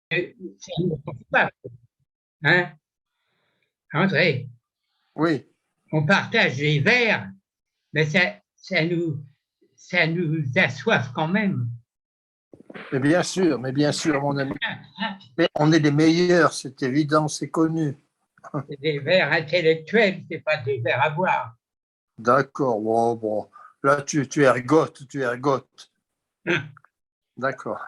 ça ne pense pas, hein, André? Oui, On partage les verres, mais ça nous assoiffe quand même. mais bien sûr, mon ami. Mais on est les meilleurs, c'est évident, c'est connu. C'est des verres intellectuels, c'est pas des verres à boire. D'accord, bon, bon. Là, tu ergotes, tu ergotes. D'accord.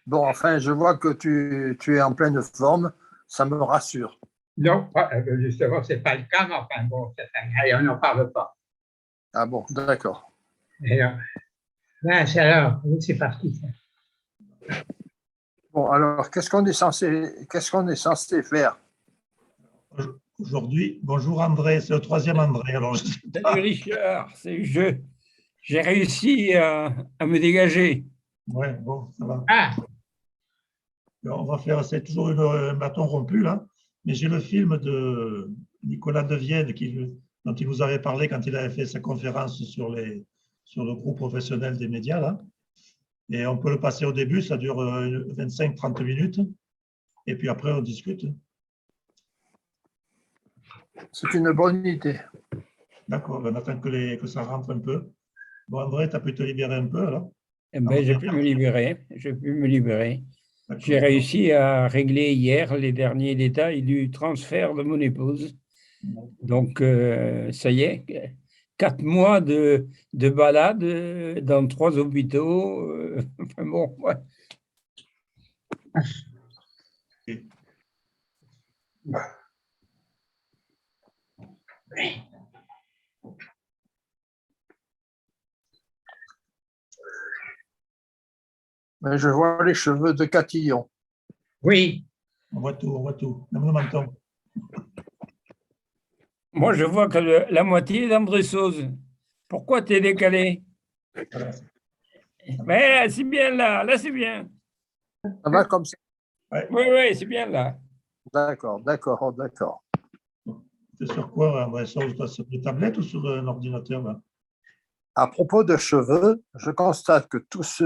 Bon, enfin, je vois que tu es en pleine forme, ça me rassure. Non, justement, c'est pas le cas, mais enfin bon, allez, on n'en parle pas. Ah bon, d'accord. Et, alors, oui, c'est parti. Ça. Bon, alors, qu'est-ce qu'on est censé faire? Aujourd'hui, bonjour André, c'est le troisième André. Alors, je sais Salut pas. Richard, j'ai réussi à me dégager. Ouais, bon, ça va. Ah, On va faire, c'est toujours un bâton rompu là, mais j'ai le film de Nicolas Devienne dont il vous avait parlé quand il avait fait sa conférence sur le groupe professionnel des médias là. Et on peut le passer au début, ça dure 25-30 minutes, et puis après on discute. C'est une bonne idée. D'accord, on attend que ça rentre un peu. Bon, André, tu as pu te libérer un peu alors? Eh ben, j'ai pu me libérer. J'ai pu me libérer. J'ai D'accord. réussi à régler hier les derniers détails du transfert de mon épouse. Donc, ça y est, 4 mois de balade dans 3 hôpitaux. Enfin bon, ouais. Mais je vois les cheveux de Catillon. oui, On voit tout, on voit tout. Même le menton. Moi, je vois que la moitié est d'André Sauze. Pourquoi t'es décalé? Voilà. Mais c'est bien là, là c'est bien. Ça va comme ça? Ouais. Oui, oui, c'est bien là. D'accord, d'accord, d'accord. C'est sur quoi, André Sauce? Sur des tablettes ou sur un ordinateur là? À propos de cheveux, je constate que tous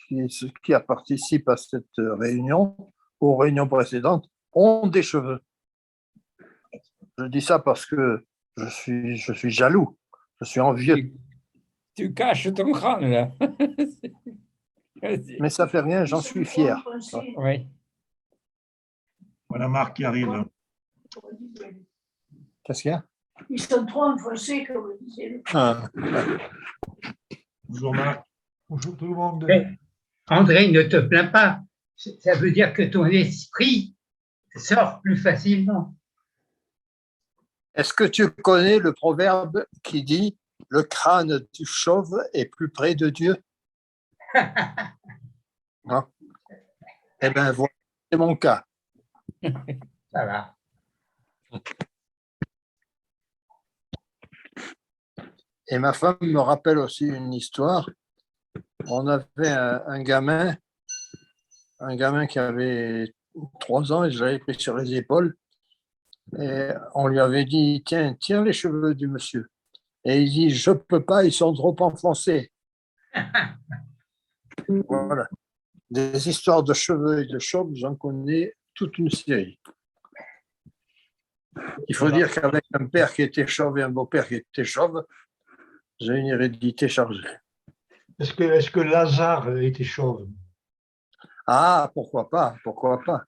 qui participent à cette réunion, aux réunions précédentes, ont des cheveux. Je dis ça parce que je suis jaloux, je suis envieux. Tu caches ton crâne là. Mais ça fait rien, j'en suis fier. Oui. Voilà Marc qui arrive. Qu'est-ce qu'il y a? Ils sont trop enfoncés, comme disait. Ah, Bonjour Marc. Bonjour tout le monde. mais André, ne te plains pas. Ça veut dire que ton esprit sort plus facilement. est-ce que tu connais le proverbe qui dit le crâne du chauve est plus près de Dieu? Non. Eh bien, voilà, c'est mon cas. Ça va. Et ma femme me rappelle aussi une histoire. On avait un gamin qui avait 3 ans et je l'avais pris sur les épaules. Et on lui avait dit, tiens, tiens les cheveux du monsieur. Et il dit, je peux pas, ils sont trop enfoncés. Voilà. Des histoires de cheveux et de chauves, j'en connais toute une série. Il faut dire qu'avec un père qui était chauve et un beau-père qui était chauve, j'ai une hérédité chargée. Est-ce que Lazare était chauve? Ah, pourquoi pas, pourquoi pas.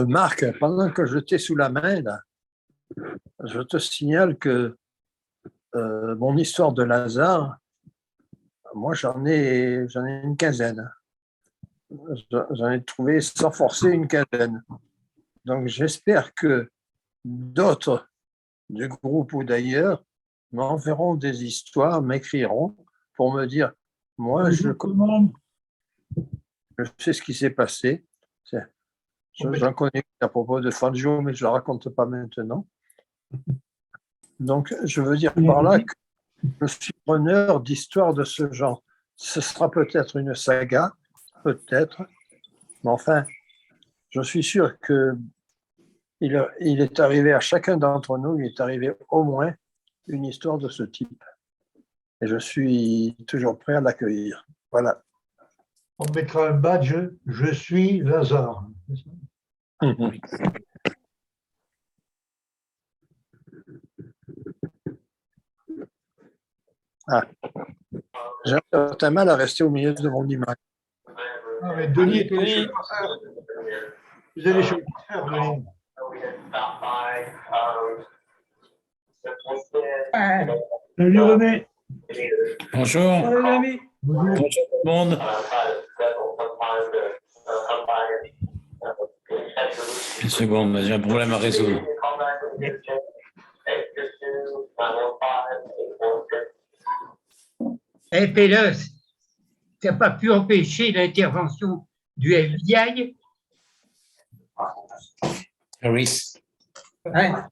Marc, pendant que je t'ai sous la main, là, je te signale que mon histoire de Lazare, moi j'en ai une quinzaine. J'en ai trouvé sans forcer une quinzaine. Donc j'espère que d'autres du groupe ou d'ailleurs m'enverront des histoires, m'écriront pour me dire, moi je sais ce qui s'est passé. J'en connais à propos de Fangio, mais je ne le raconte pas maintenant. Donc je veux dire par là que je suis preneur d'histoires de ce genre. Ce sera peut-être une saga, peut-être, mais enfin, je suis sûr que il est arrivé à chacun d'entre nous, il est arrivé au moins une histoire de ce type. et je suis toujours prêt à l'accueillir. Voilà. On mettra un badge, je suis Lazare. Ah. J'ai un certain mal à rester au milieu de mon image. Ah, mais Denis est allé chez le coiffeur. Vous allez chez le coiffeur, Denis. Salut René. Bonjour. Salut l'ami. Bonjour tout le monde. Une seconde, j'ai un problème à résoudre. Et Pélos, tu n'as pas pu empêcher l'intervention du FBI, Harris. hein?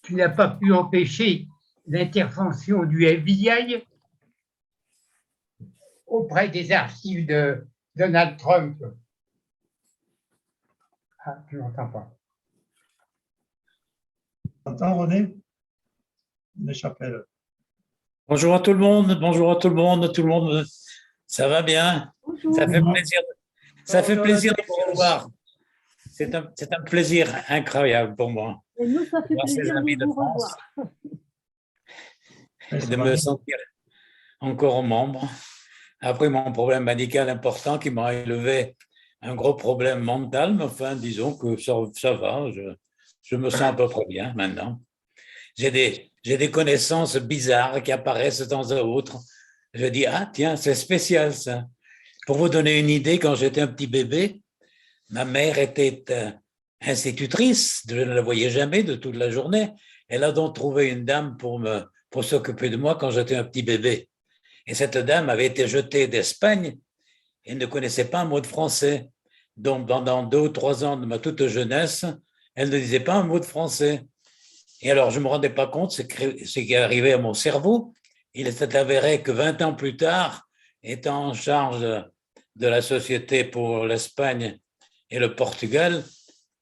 Tu n'as pas pu empêcher l'intervention du FBI auprès des archives de Donald Trump. Ah, tu n'entends pas. T'entends René? René Chapelle. Bonjour à tout le monde. Bonjour à tout le monde. Tout le monde, ça va bien? Bonjour. Ça fait plaisir. Ça fait plaisir de vous revoir. C'est un plaisir incroyable pour moi. Et nous, ça fait Voir ces plaisir amis de de vous France. revoir. Et de me sentir encore membre. Après mon problème médical important qui m'a élevé un gros problème mental, mais enfin, disons que ça va, je me sens à peu près bien maintenant. J'ai des connaissances bizarres qui apparaissent de temps à autre. Je dis, ah tiens, c'est spécial ça. Pour vous donner une idée, quand j'étais un petit bébé, ma mère était institutrice, je ne la voyais jamais de toute la journée. Elle a donc trouvé une dame pour s'occuper de moi quand j'étais un petit bébé. Et cette dame avait été jetée d'Espagne et ne connaissait pas un mot de français. Donc, pendant 2 ou 3 ans de ma toute jeunesse, elle ne disait pas un mot de français. Et alors, je ne me rendais pas compte ce qui est arrivé à mon cerveau. Il s'est avéré que 20 ans plus tard, étant en charge de la Société pour l'Espagne et le Portugal,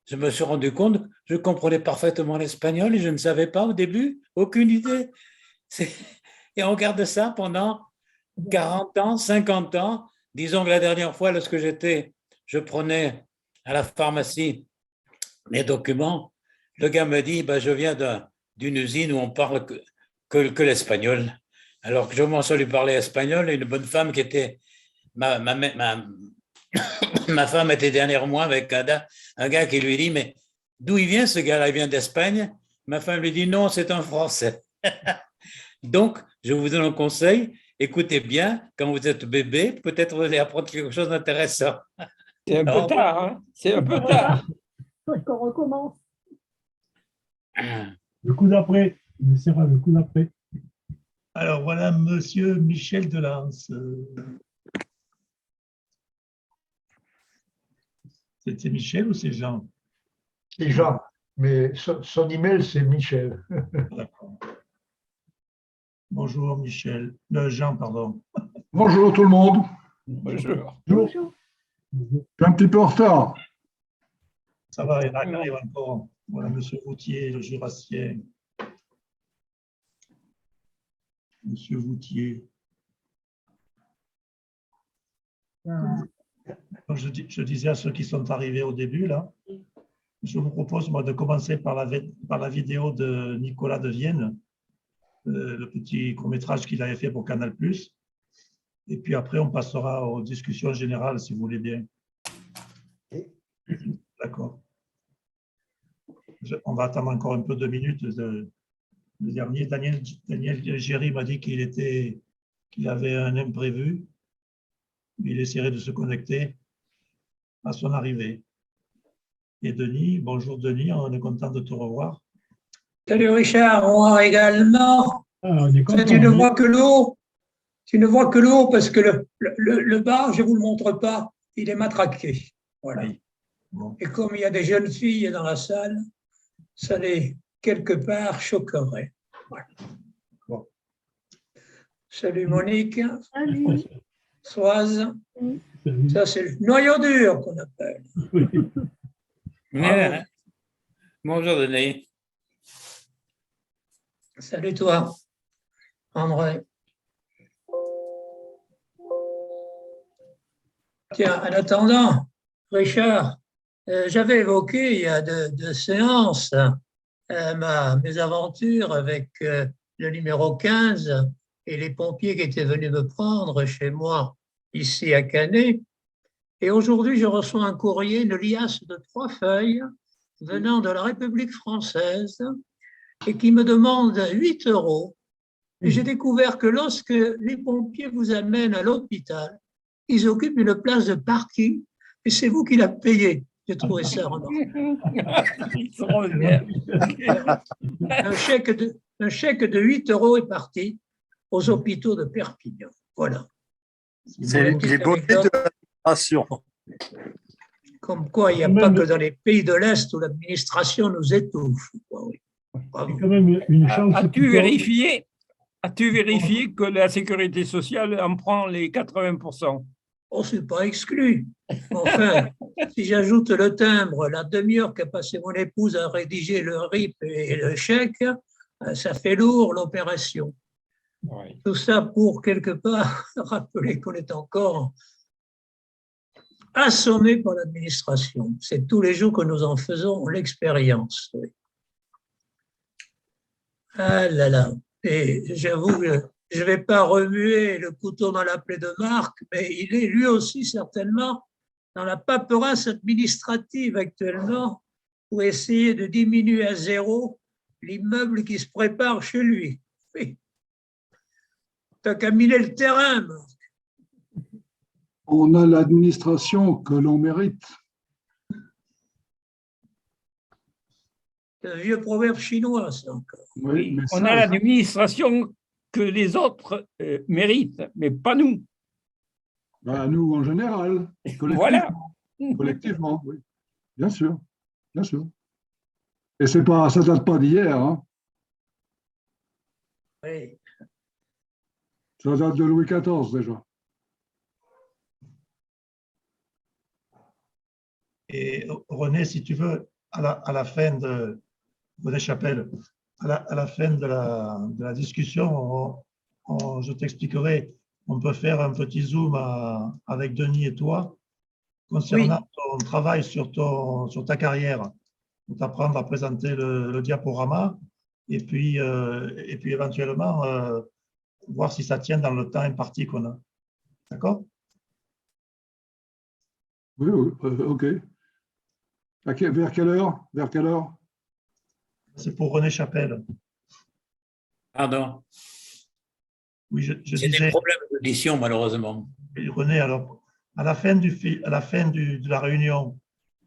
je me suis rendu compte que je comprenais parfaitement l'espagnol et je ne savais pas au début, aucune idée. Et on regarde ça pendant 40 ans, 50 ans. Disons que la dernière fois, lorsque je prenais à la pharmacie mes documents, le gars me dit, je viens d'une usine où on parle que l'espagnol. Alors que je commence à lui parler espagnol, et une bonne femme qui était, ma femme était dernière mois avec un gars qui lui dit, mais d'où il vient ce gars-là? Il vient d'Espagne. Ma femme lui dit, non, c'est un Français. Donc, je vous donne un conseil, écoutez bien, quand vous êtes bébé, peut-être vous allez apprendre quelque chose d'intéressant. C'est un peu tard, hein? C'est un peu tard. Faut qu'on recommence. Le coup d'après, on essaiera le coup d'après. Alors voilà Monsieur Michel Delance. C'est Michel ou c'est Jean? C'est Jean, mais son email, c'est Michel. D'accord. Bonjour Michel. Jean, pardon. Bonjour tout le monde. Bonjour. Bonjour. Je suis un petit peu en retard. Ça va, il arrive encore. Voilà Monsieur Voutier, le Jurassien. Monsieur Voutier. Je disais à ceux qui sont arrivés au début, là, je vous propose moi, de commencer par la vidéo de Nicolas de Vienne, le petit court-métrage qu'il avait fait pour Canal+. Et puis après, on passera aux discussions générales, si vous voulez bien. D'accord. On va attendre encore un peu 2 minutes. Le dernier, Daniel Géry m'a dit qu'il avait un imprévu. Il essaierait de se connecter à son arrivée. Et Denis, bonjour Denis, on est content de te revoir. Salut Richard, moi également. Ah, on est content. Tu ne vois que l'eau. Tu ne vois que l'eau parce que le bar, je ne vous le montre pas, il est matraqué. Voilà. Oui. Bon. Et comme il y a des jeunes filles dans la salle, ça les, quelque part, choquerait. Voilà. Bon. Salut Monique. Salut. Soise. Salut. Ça, c'est le noyau dur qu'on appelle. Oui. Bonjour Denis. Salut toi, André. Tiens, en attendant, Richard, j'avais évoqué il y a deux séances mes aventures avec le numéro 15 et les pompiers qui étaient venus me prendre chez moi ici à Canet. Et aujourd'hui, je reçois un courrier, une liasse de 3 feuilles venant de la République française et qui me demande 8 €. Et j'ai découvert que lorsque les pompiers vous amènent à l'hôpital, ils occupent une place de parking et c'est vous qui la payez. J'ai trouvé ça remarquable. Un chèque de 8 € est parti aux hôpitaux de Perpignan. Voilà. C'est les beautés de l'administration. Comme quoi, il n'y a pas que dans les pays de l'Est où l'administration nous étouffe. Oui. C'est quand même une chance. As-tu vérifié que la sécurité sociale en prend les 80%? Oh, c'est pas exclu. Enfin, si j'ajoute le timbre, la demi-heure qu'a passé mon épouse à rédiger le RIP et le chèque, ça fait lourd l'opération. Oui. Tout ça pour quelque part rappeler qu'on est encore assommé par l'administration. C'est tous les jours que nous en faisons l'expérience. Oui. Ah là là. Et j'avoue que je ne vais pas remuer le couteau dans la plaie de Marc, mais il est lui aussi certainement dans la paperasse administrative actuellement pour essayer de diminuer à 0 l'immeuble qui se prépare chez lui. Oui. T'as qu'à miner le terrain, Marc. On a l'administration que l'on mérite. C'est un vieux proverbe chinois, ça encore. Oui, mais On a l'administration que les autres méritent, mais pas nous. Ben, nous, en général, Voilà. collectivement, oui. Bien sûr, bien sûr. Et ça ne date pas d'hier, hein. Oui. Ça date de Louis XIV déjà. Et René, si tu veux, à la fin de René Chapelle, à la fin de la discussion, je t'expliquerai, on peut faire un petit zoom avec Denis et toi concernant ton travail sur ta carrière, pour t'apprendre à présenter le diaporama et puis éventuellement voir si ça tient dans le temps imparti qu'on a. D'accord? Oui, ok. Vers quelle heure? Vers quelle heure? C'est pour René Chapelle. Pardon. Oui, je J'ai disais, des problèmes d'audition, malheureusement. René, alors, à la fin de la réunion,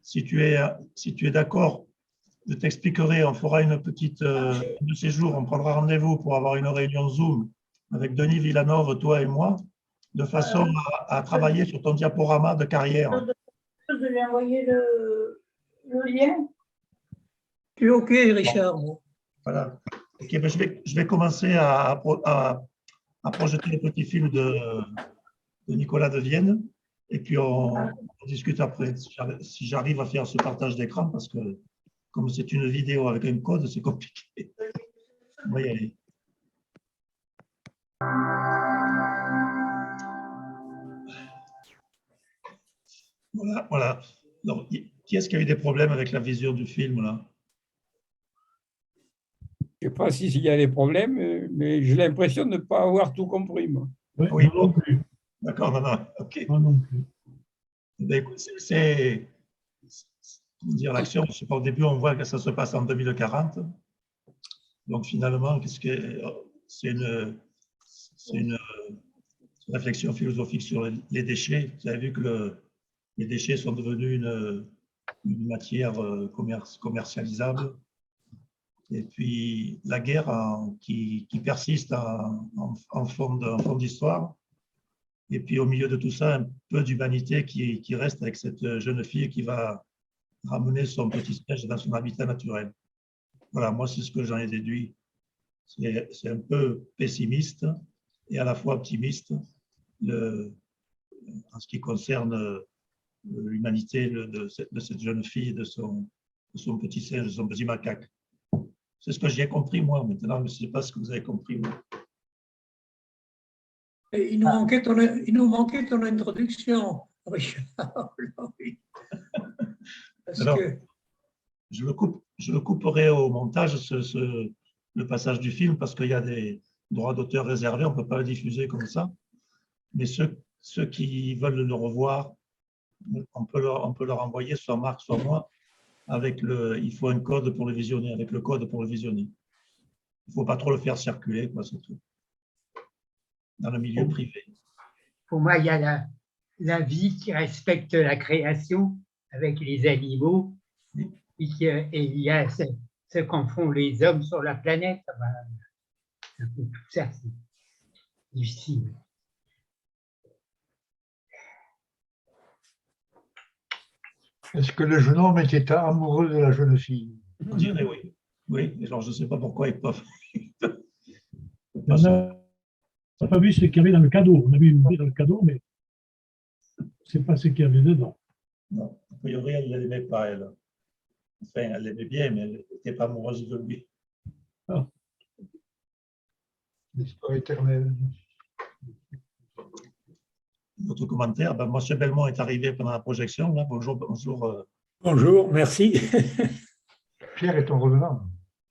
si tu es d'accord, je t'expliquerai, on fera une petite de ces jours, on prendra rendez-vous pour avoir une réunion Zoom avec Denis Villanove, toi et moi, de façon à travailler sur ton diaporama de carrière. Je vais lui envoyer le lien. Tu es OK, Richard? Voilà. Ok, ben je vais commencer à projeter le petit film de Nicolas de Vienne et puis on discute après si j'arrive à faire ce partage d'écran parce que comme c'est une vidéo avec un code, c'est compliqué. On va y aller. Voilà. Donc, qui est-ce qui a eu des problèmes avec la vision du film là? Je ne sais pas s'il y a des problèmes, mais j'ai l'impression de ne pas avoir tout compris, moi. Oui, non plus. d'accord, non, ok. Moi non plus. C'est dire l'action, je sais pas, au début on voit que ça se passe en 2040. Donc finalement, c'est une réflexion philosophique sur les déchets. Vous avez vu que les déchets sont devenus une matière commercialisable. Et puis la guerre qui persiste en fond d'histoire. Et puis au milieu de tout ça, un peu d'humanité qui reste avec cette jeune fille qui va ramener son petit singe dans son habitat naturel. Voilà, moi c'est ce que j'en ai déduit. C'est un peu pessimiste et à la fois optimiste en ce qui concerne l'humanité de cette jeune fille, de son petit singe, de son petit macaque. C'est ce que j'ai compris, moi. Maintenant, je ne sais pas ce que vous avez compris, moi. Et il nous manquait ton introduction, Richard. Oui. Parce Alors, que, je le couperai au montage, le passage du film, parce qu'il y a des droits d'auteur réservés, on ne peut pas le diffuser comme ça. Mais ceux qui veulent le revoir, on peut leur envoyer, soit Marc, soit moi, il faut un code pour le visionner, avec le code pour le visionner. Il ne faut pas trop le faire circuler, quoi, c'est tout. Dans le milieu privé. Pour moi, il y a la vie qui respecte la création avec les animaux, et il y a ce qu'en font les hommes sur la planète. Tout ça, c'est du cible. Est-ce que le jeune homme était amoureux de la jeune fille? On dirait oui. Oui, alors je ne sais pas pourquoi ils peuvent. On n'a pas vu ce qu'il y avait dans le cadeau. On a vu une vie dans le cadeau, mais c'est pas ce qu'il y avait dedans. Non, a priori, elle ne l'aimait pas, elle. Enfin, elle l'aimait bien, mais elle n'était pas amoureuse de lui. Ah. L'histoire éternelle. D'autres commentaires? Ben, Monsieur Belmont est arrivé pendant la projection. Là. Bonjour, bonjour. Bonjour, merci. Pierre est un revenant.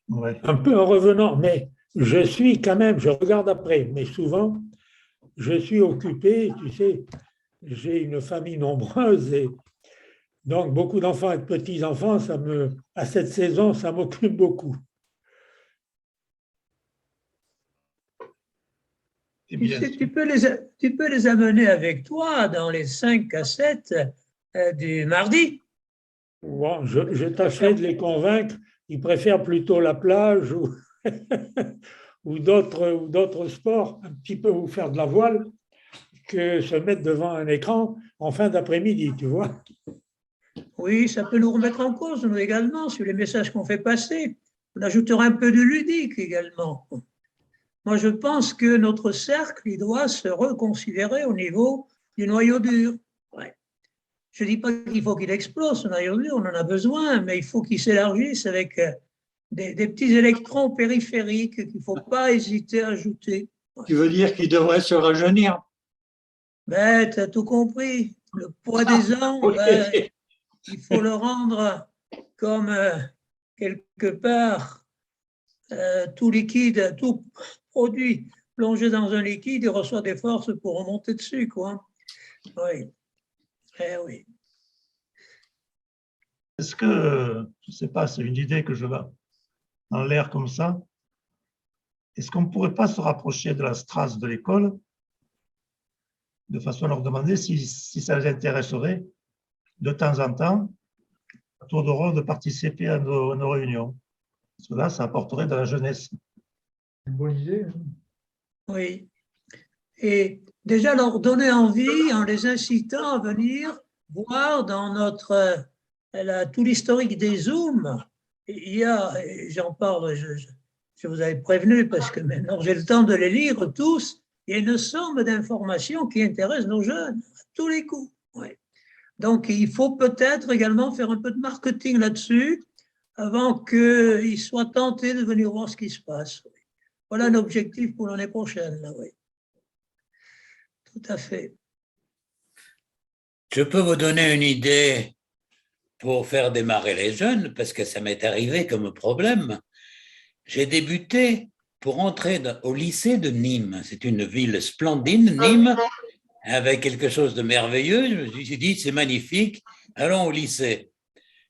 Ouais. Un peu en revenant, mais je suis quand même, je regarde après, mais souvent, je suis occupé, tu sais, j'ai une famille nombreuse et donc beaucoup d'enfants et de petits-enfants, à cette saison, ça m'occupe beaucoup. tu sais, tu peux les amener avec toi dans les 5 cassettes du mardi. Bon, je tâcherai de les convaincre, ils préfèrent plutôt la plage ou, ou d'autres sports, un petit peu ou faire de la voile, que se mettre devant un écran en fin d'après-midi, tu vois. Oui, ça peut nous remettre en cause, nous également, sur les messages qu'on fait passer. On ajoutera un peu de ludique également. Moi, je pense que notre cercle, il doit se reconsidérer au niveau du noyau dur. Ouais. Je ne dis pas qu'il faut qu'il explose, ce noyau dur, on en a besoin, mais il faut qu'il s'élargisse avec des petits électrons périphériques qu'il ne faut pas hésiter à ajouter. Tu veux dire qu'il devrait se rajeunir? Ben, tu as tout compris. Le poids des ans, ben, il faut le rendre comme quelque part tout liquide, tout produit plongé dans un liquide, il reçoit des forces pour remonter dessus, quoi. Oui. Eh oui. Est-ce que, je ne sais pas, c'est une idée que je vais en l'air comme ça, est-ce qu'on ne pourrait pas se rapprocher de la strasse de l'école de façon à leur demander si ça les intéresserait de temps en temps, à tour de rôle, de participer à nos réunions? Parce que là, ça apporterait de la jeunesse. Une bonne idée. Oui. Et déjà leur donner envie en les incitant à venir voir dans notre tout l'historique des Zooms. Il y a, j'en parle, je vous avais prévenu parce que maintenant j'ai le temps de les lire tous, il y a une somme d'informations qui intéressent nos jeunes à tous les coups. Oui. Donc il faut peut-être également faire un peu de marketing là-dessus avant qu'ils soient tentés de venir voir ce qui se passe. Voilà un objectif pour l'année prochaine, là, oui. Tout à fait. Je peux vous donner une idée pour faire démarrer les jeunes, parce que ça m'est arrivé comme problème. J'ai débuté pour entrer au lycée de Nîmes. C'est une ville splendide, Nîmes, avec quelque chose de merveilleux. Je me suis dit, c'est magnifique, allons au lycée.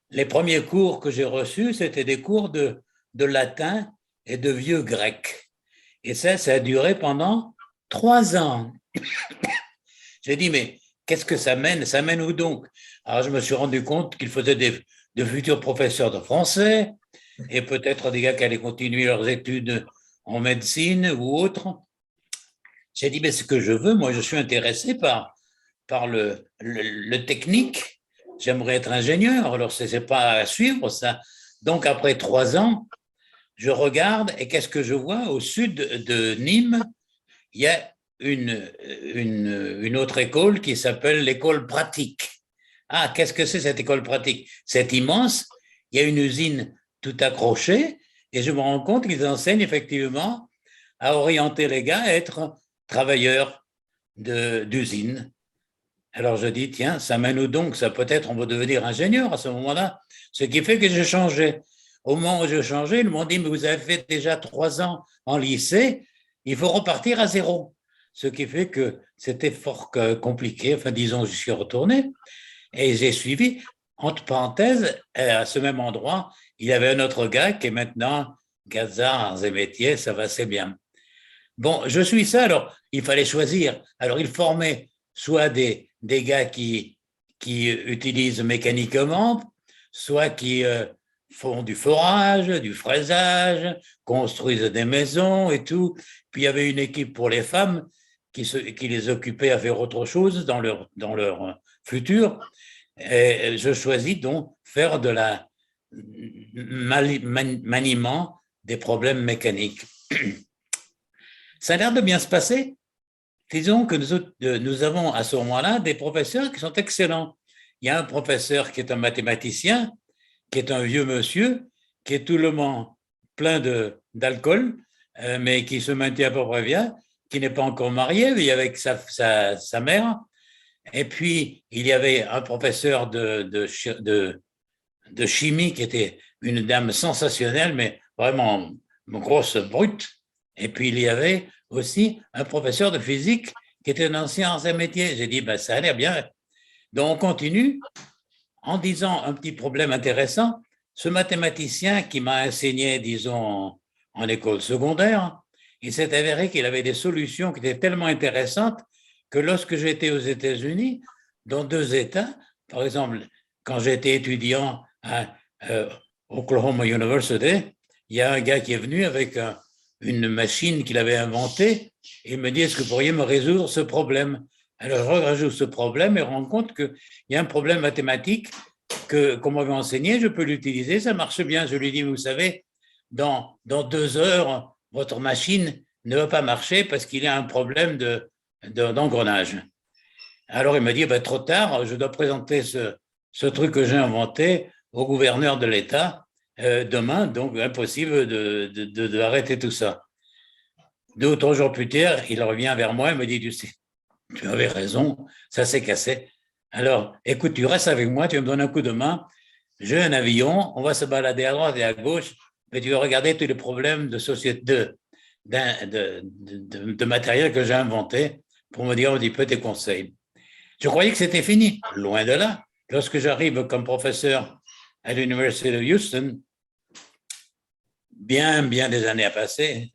Les premiers cours que j'ai reçus, c'était des cours de latin et de vieux grec. Et ça a duré pendant 3 ans. J'ai dit, mais qu'est-ce que ça mène? Ça mène où donc? Alors, je me suis rendu compte qu'ils faisaient de futurs professeurs de français et peut-être des gars qui allaient continuer leurs études en médecine ou autre. J'ai dit, mais ce que je veux, moi, je suis intéressé par le technique. J'aimerais être ingénieur. Alors, ce n'est pas à suivre, ça. Donc, après 3 ans, je regarde et qu'est-ce que je vois? Au sud de Nîmes, il y a une autre école qui s'appelle l'école pratique. Ah, qu'est-ce que c'est cette école pratique? C'est immense, il y a une usine tout accrochée et je me rends compte qu'ils enseignent effectivement à orienter les gars à être travailleurs d'usine. Alors je dis, tiens, ça mène où donc? Ça peut-être on va devenir ingénieur à ce moment-là. Ce qui fait que j'ai changé. Au moment où j'ai changé, ils m'ont dit, mais vous avez fait déjà 3 ans en lycée, il faut repartir à zéro. Ce qui fait que c'était fort compliqué. Enfin, disons, je suis retourné et j'ai suivi. Entre parenthèses, à ce même endroit, il y avait un autre gars qui est maintenant Gaza, arts et métiers, ça va assez bien. Bon, je suis ça, alors il fallait choisir. Alors il formait soit des gars qui utilisent mécaniquement, soit qui font du forage, du fraisage, construisent des maisons et tout. Puis il y avait une équipe pour les femmes qui les occupait à faire autre chose dans leur futur. Et je choisis donc faire de la maniement des problèmes mécaniques. Ça a l'air de bien se passer. Disons que nous avons à ce moment-là des professeurs qui sont excellents. Il y a un professeur qui est un mathématicien, qui est un vieux monsieur, qui est tout le monde plein d'alcool, mais qui se maintient à peu près bien, qui n'est pas encore marié, mais avec sa mère. Et puis, il y avait un professeur de chimie qui était une dame sensationnelle, mais vraiment une grosse brute. Et puis, il y avait aussi un professeur de physique qui était un ancien arts et métiers. J'ai dit, ben, ça a l'air bien. Donc, on continue en disant un petit problème intéressant. Ce mathématicien qui m'a enseigné, disons, en école secondaire, il s'est avéré qu'il avait des solutions qui étaient tellement intéressantes que lorsque j'étais aux États-Unis, dans 2 États, par exemple, quand j'étais étudiant à Oklahoma University, il y a un gars qui est venu avec une machine qu'il avait inventée et il me dit, est-ce que vous pourriez me résoudre ce problème? Alors, je résoudre ce problème et rends compte qu'il y a un problème mathématique qu'on m'avait enseigné, je peux l'utiliser, ça marche bien. Je lui dis, vous savez, dans 2 heures, votre machine ne va pas marcher parce qu'il y a un problème d'engrenage. Alors, il me dit, trop tard, je dois présenter ce truc que j'ai inventé au gouverneur de l'État demain, donc impossible d'arrêter tout ça. 2 ou 3 jours plus tard, il revient vers moi et me dit, tu sais, tu avais raison, ça s'est cassé. Alors, écoute, tu restes avec moi, tu me donnes un coup de main, j'ai un avion, on va se balader à droite et à gauche, mais tu vas regarder tous les problèmes de société, de matériel que j'ai inventé pour me dire un petit peu tes conseils. Je croyais que c'était fini. Loin de là. Lorsque j'arrive comme professeur à l'Université de Houston, bien des années à passer,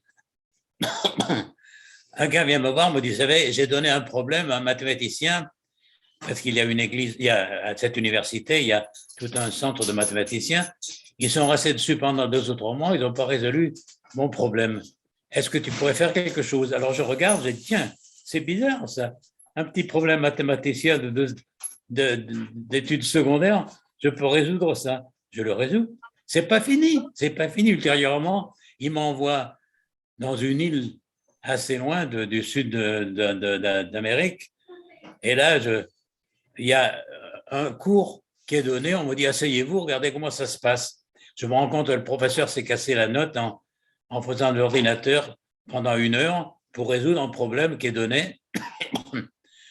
un gars vient me voir, me dit, vous savez, j'ai donné un problème à un mathématicien, parce qu'il y a une église, à cette université, il y a tout un centre de mathématiciens. Ils sont restés dessus pendant 2 ou 3 mois, ils n'ont pas résolu mon problème. Est-ce que tu pourrais faire quelque chose? Alors je regarde, je dis, tiens, c'est bizarre ça. Un petit problème mathématicien d'études secondaires, je peux résoudre ça. Je le résous. C'est pas fini. Ultérieurement, il m'envoie dans une île assez loin du sud d'Amérique. Et là, il y a un cours qui est donné. On me dit, asseyez-vous, regardez comment ça se passe. Je me rends compte que le professeur s'est cassé la note en faisant de l'ordinateur pendant 1 heure pour résoudre un problème qui est donné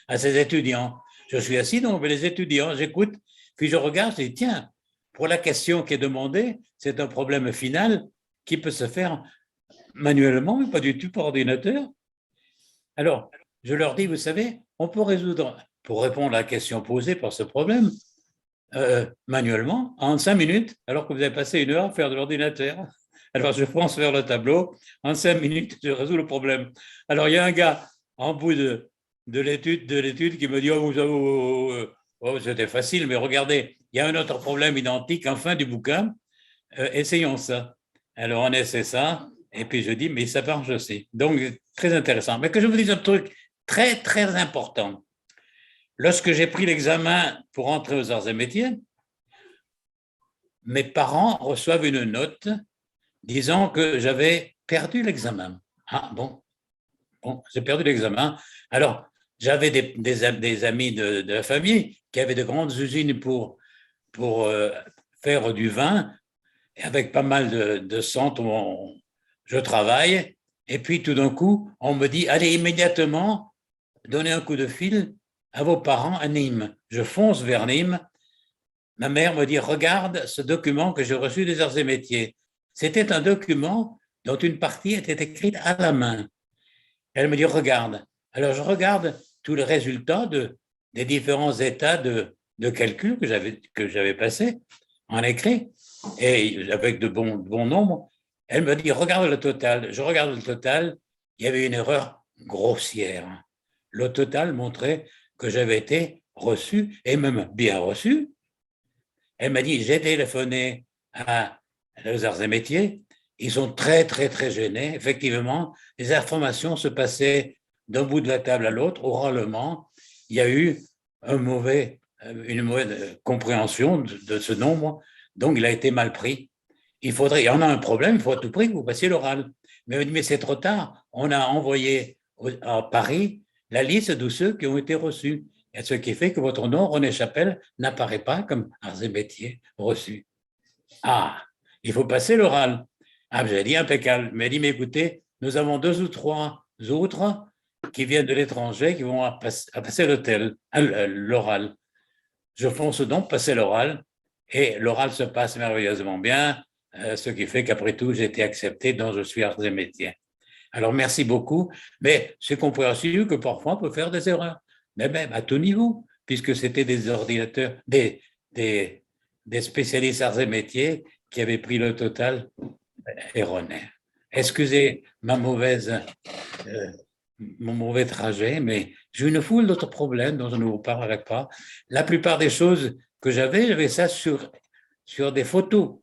à ses étudiants. Je suis assis donc les étudiants, j'écoute, puis je regarde, je dis, tiens, pour la question qui est demandée, c'est un problème final qui peut se faire manuellement, mais pas du tout par ordinateur. Alors, je leur dis, vous savez, on peut résoudre, pour répondre à la question posée par ce problème, manuellement, en 5 minutes, alors que vous avez passé 1 heure à faire de l'ordinateur. Alors, je pense vers le tableau, en 5 minutes, je résous le problème. Alors, il y a un gars en bout de l'étude qui me dit, oh, c'était facile, mais regardez, il y a un autre problème identique en fin du bouquin, essayons ça. Alors, on essaie ça, et puis je dis, mais ça marche aussi. Donc, très intéressant. Mais que je vous dise un truc très, très important. Lorsque j'ai pris l'examen pour entrer aux arts et métiers, mes parents reçoivent une note disant que j'avais perdu l'examen. Ah bon, j'ai perdu l'examen. Alors, j'avais des amis de la famille qui avaient de grandes usines pour faire du vin. avec pas mal de centres où je travaille. Et puis, tout d'un coup, on me dit, allez immédiatement, donnez un coup de fil à vos parents à Nîmes. Je fonce vers Nîmes. Ma mère me dit, regarde ce document que j'ai reçu des Arts et Métiers. C'était un document dont une partie était écrite à la main. Elle me dit, regarde. Alors, je regarde tous les résultats des différents états de calcul que j'avais passés en écrit, et avec de bons nombres. Elle me dit, regarde le total. Je regarde le total, il y avait une erreur grossière. Le total montrait que j'avais été reçu, et même bien reçu. Elle m'a dit, j'ai téléphoné aux Arts et Métiers, ils sont très, très, très gênés. Effectivement, les informations se passaient d'un bout de la table à l'autre, oralement. Il y a eu une mauvaise compréhension de ce nombre, donc il a été mal pris. Il y en a un problème, il faut à tout prix que vous passiez l'oral. Mais c'est trop tard, on a envoyé à Paris la liste de ceux qui ont été reçus. Et ce qui fait que votre nom, René Chapelle, n'apparaît pas comme Arts et Métiers reçu. Ah, il faut passer l'oral. Ah, j'ai dit impeccable. Mais il dit, mais écoutez, nous avons 2 ou 3 autres qui viennent de l'étranger qui vont passer l'oral. Je fonce donc passer l'oral et l'oral se passe merveilleusement bien, ce qui fait qu'après tout, j'ai été accepté, donc je suis Arts et Métiers. Alors, merci beaucoup, mais c'est compréhensible que parfois on peut faire des erreurs, mais même à tout niveau, puisque c'était des ordinateurs, des spécialistes Arts et Métiers qui avaient pris le total erroné. Excusez mon mauvais trajet, mais j'ai une foule d'autres problèmes dont je ne vous parlerai pas. La plupart des choses que j'avais ça sur des photos.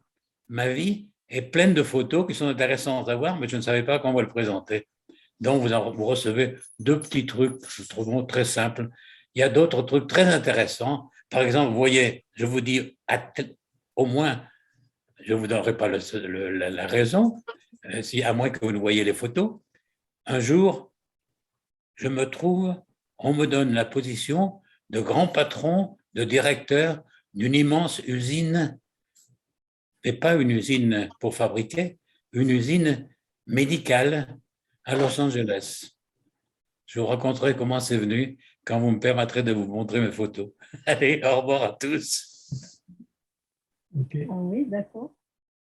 Ma vie est pleine de photos qui sont intéressantes à voir, mais je ne savais pas comment le présenter. Donc, vous recevez 2 petits trucs, je trouve très simples. Il y a d'autres trucs très intéressants. Par exemple, vous voyez, je vous dis, au moins, je ne vous donnerai pas la raison, à moins que vous ne voyez les photos. Un jour, on me donne la position de grand patron, de directeur d'une immense usine, et pas une usine pour fabriquer, une usine médicale à Los Angeles. Je vous raconterai comment c'est venu quand vous me permettrez de vous montrer mes photos. Allez, au revoir à tous. Ok. Oui, d'accord.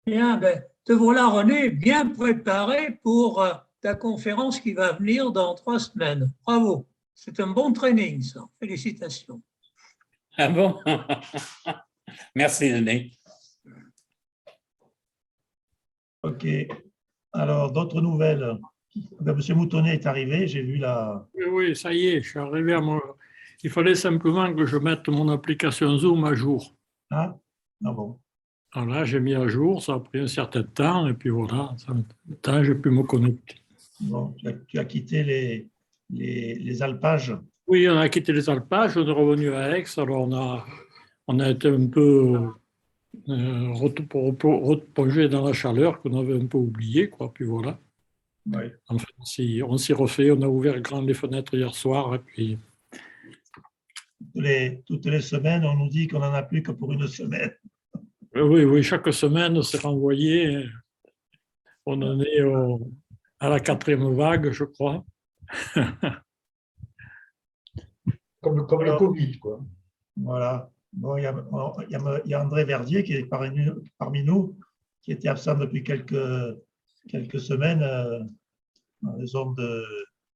Bien, te voilà, René, bien préparé pour ta conférence qui va venir dans 3 semaines. Bravo. C'est un bon training, ça. Félicitations. Ah bon? Merci, Denis. OK. Alors, d'autres nouvelles? Monsieur Moutonnet est arrivé, j'ai vu la… Oui, ça y est, je suis arrivé à mon… Il fallait simplement que je mette mon application Zoom à jour. Ah, ah bon. Alors là, j'ai mis à jour, ça a pris un certain temps, et puis voilà, maintenant j'ai pu me connecter. Bon, tu as quitté les alpages. Oui, on a quitté les alpages, on est revenu à Aix, alors on a été un peu replongé dans la chaleur qu'on avait un peu oublié, quoi, puis voilà. Oui. Enfin, on s'y refait, on a ouvert grand les fenêtres hier soir, et puis… Toutes les semaines, on nous dit qu'on n'en a plus que pour 1 semaine. Oui, chaque semaine, c'est renvoyé. On en est à la 4e vague, je crois. Comme le Covid, quoi. Voilà. Bon, il y a André Verdier qui est parmi nous, qui était absent depuis quelques semaines en raison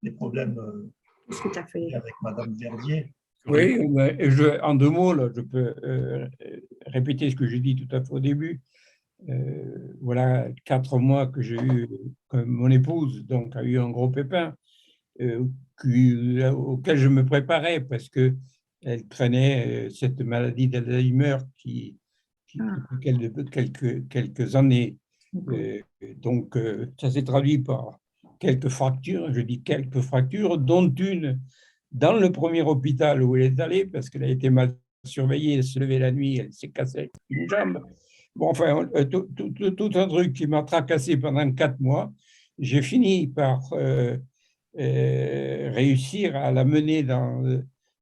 des problèmes avec Madame Verdier. Oui, en 2 mots, là, je peux répéter ce que j'ai dit tout à fait au début. Voilà 4 mois que j'ai eu, que mon épouse donc, a eu un gros pépin auquel je me préparais parce qu'elle traînait cette maladie d'Alzheimer qui depuis quelques années. Donc, ça s'est traduit par quelques fractures, je dis quelques fractures, dont une dans le premier hôpital où elle est allée, parce qu'elle a été mal surveillée, elle se levait la nuit, elle s'est cassée une jambe. Bon, enfin, tout un truc qui m'a tracassé pendant 4 mois. J'ai fini par réussir à la mener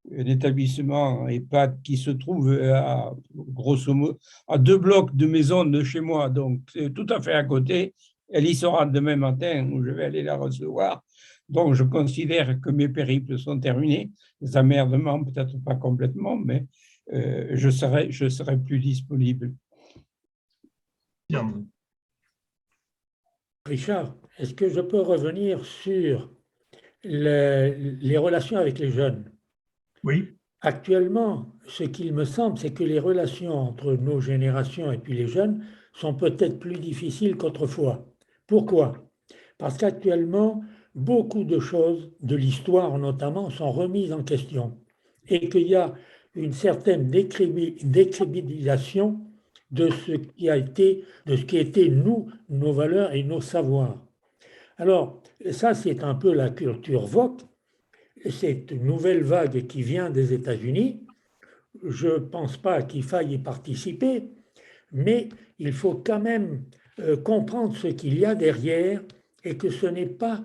l'établissement EHPAD qui se trouve à, grosso modo, à 2 blocs de maison de chez moi, donc c'est tout à fait à côté. Elle y sera demain matin où je vais aller la recevoir. Donc, je considère que mes périples sont terminés. Les emmerdements, peut-être pas complètement, mais je serai plus disponible. Bien. Richard, est-ce que je peux revenir sur les relations avec les jeunes? Oui. Actuellement, ce qu'il me semble, c'est que les relations entre nos générations et puis les jeunes sont peut-être plus difficiles qu'autrefois. Pourquoi? Parce qu'actuellement, beaucoup de choses, de l'histoire notamment, sont remises en question et qu'il y a une certaine décrédibilisation de ce qui a été, de ce qui était nous, nos valeurs et nos savoirs. Alors, ça, c'est un peu la culture woke. C'est une nouvelle vague qui vient des États-Unis. Je ne pense pas qu'il faille y participer, mais il faut quand même comprendre ce qu'il y a derrière et que ce n'est pas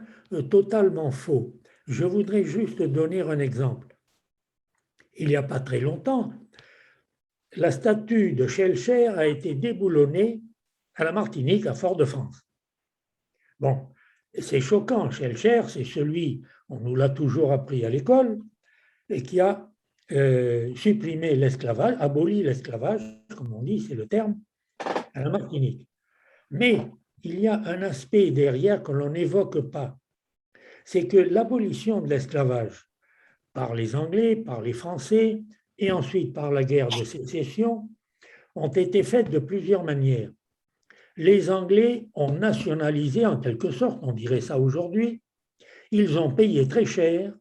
totalement faux. Je voudrais juste donner un exemple. Il n'y a pas très longtemps, la statue de Schellcher a été déboulonnée à la Martinique, à Fort-de-France. Bon, c'est choquant. Schellcher, c'est celui, on nous l'a toujours appris à l'école, et qui a supprimé l'esclavage, aboli l'esclavage, comme on dit, c'est le terme, à la Martinique. Mais il y a un aspect derrière que l'on n'évoque pas. C'est que l'abolition de l'esclavage par les Anglais, par les Français, et ensuite par la guerre de sécession, ont été faites de plusieurs manières. Les Anglais ont nationalisé en quelque sorte, on dirait ça aujourd'hui, ils ont payé très cher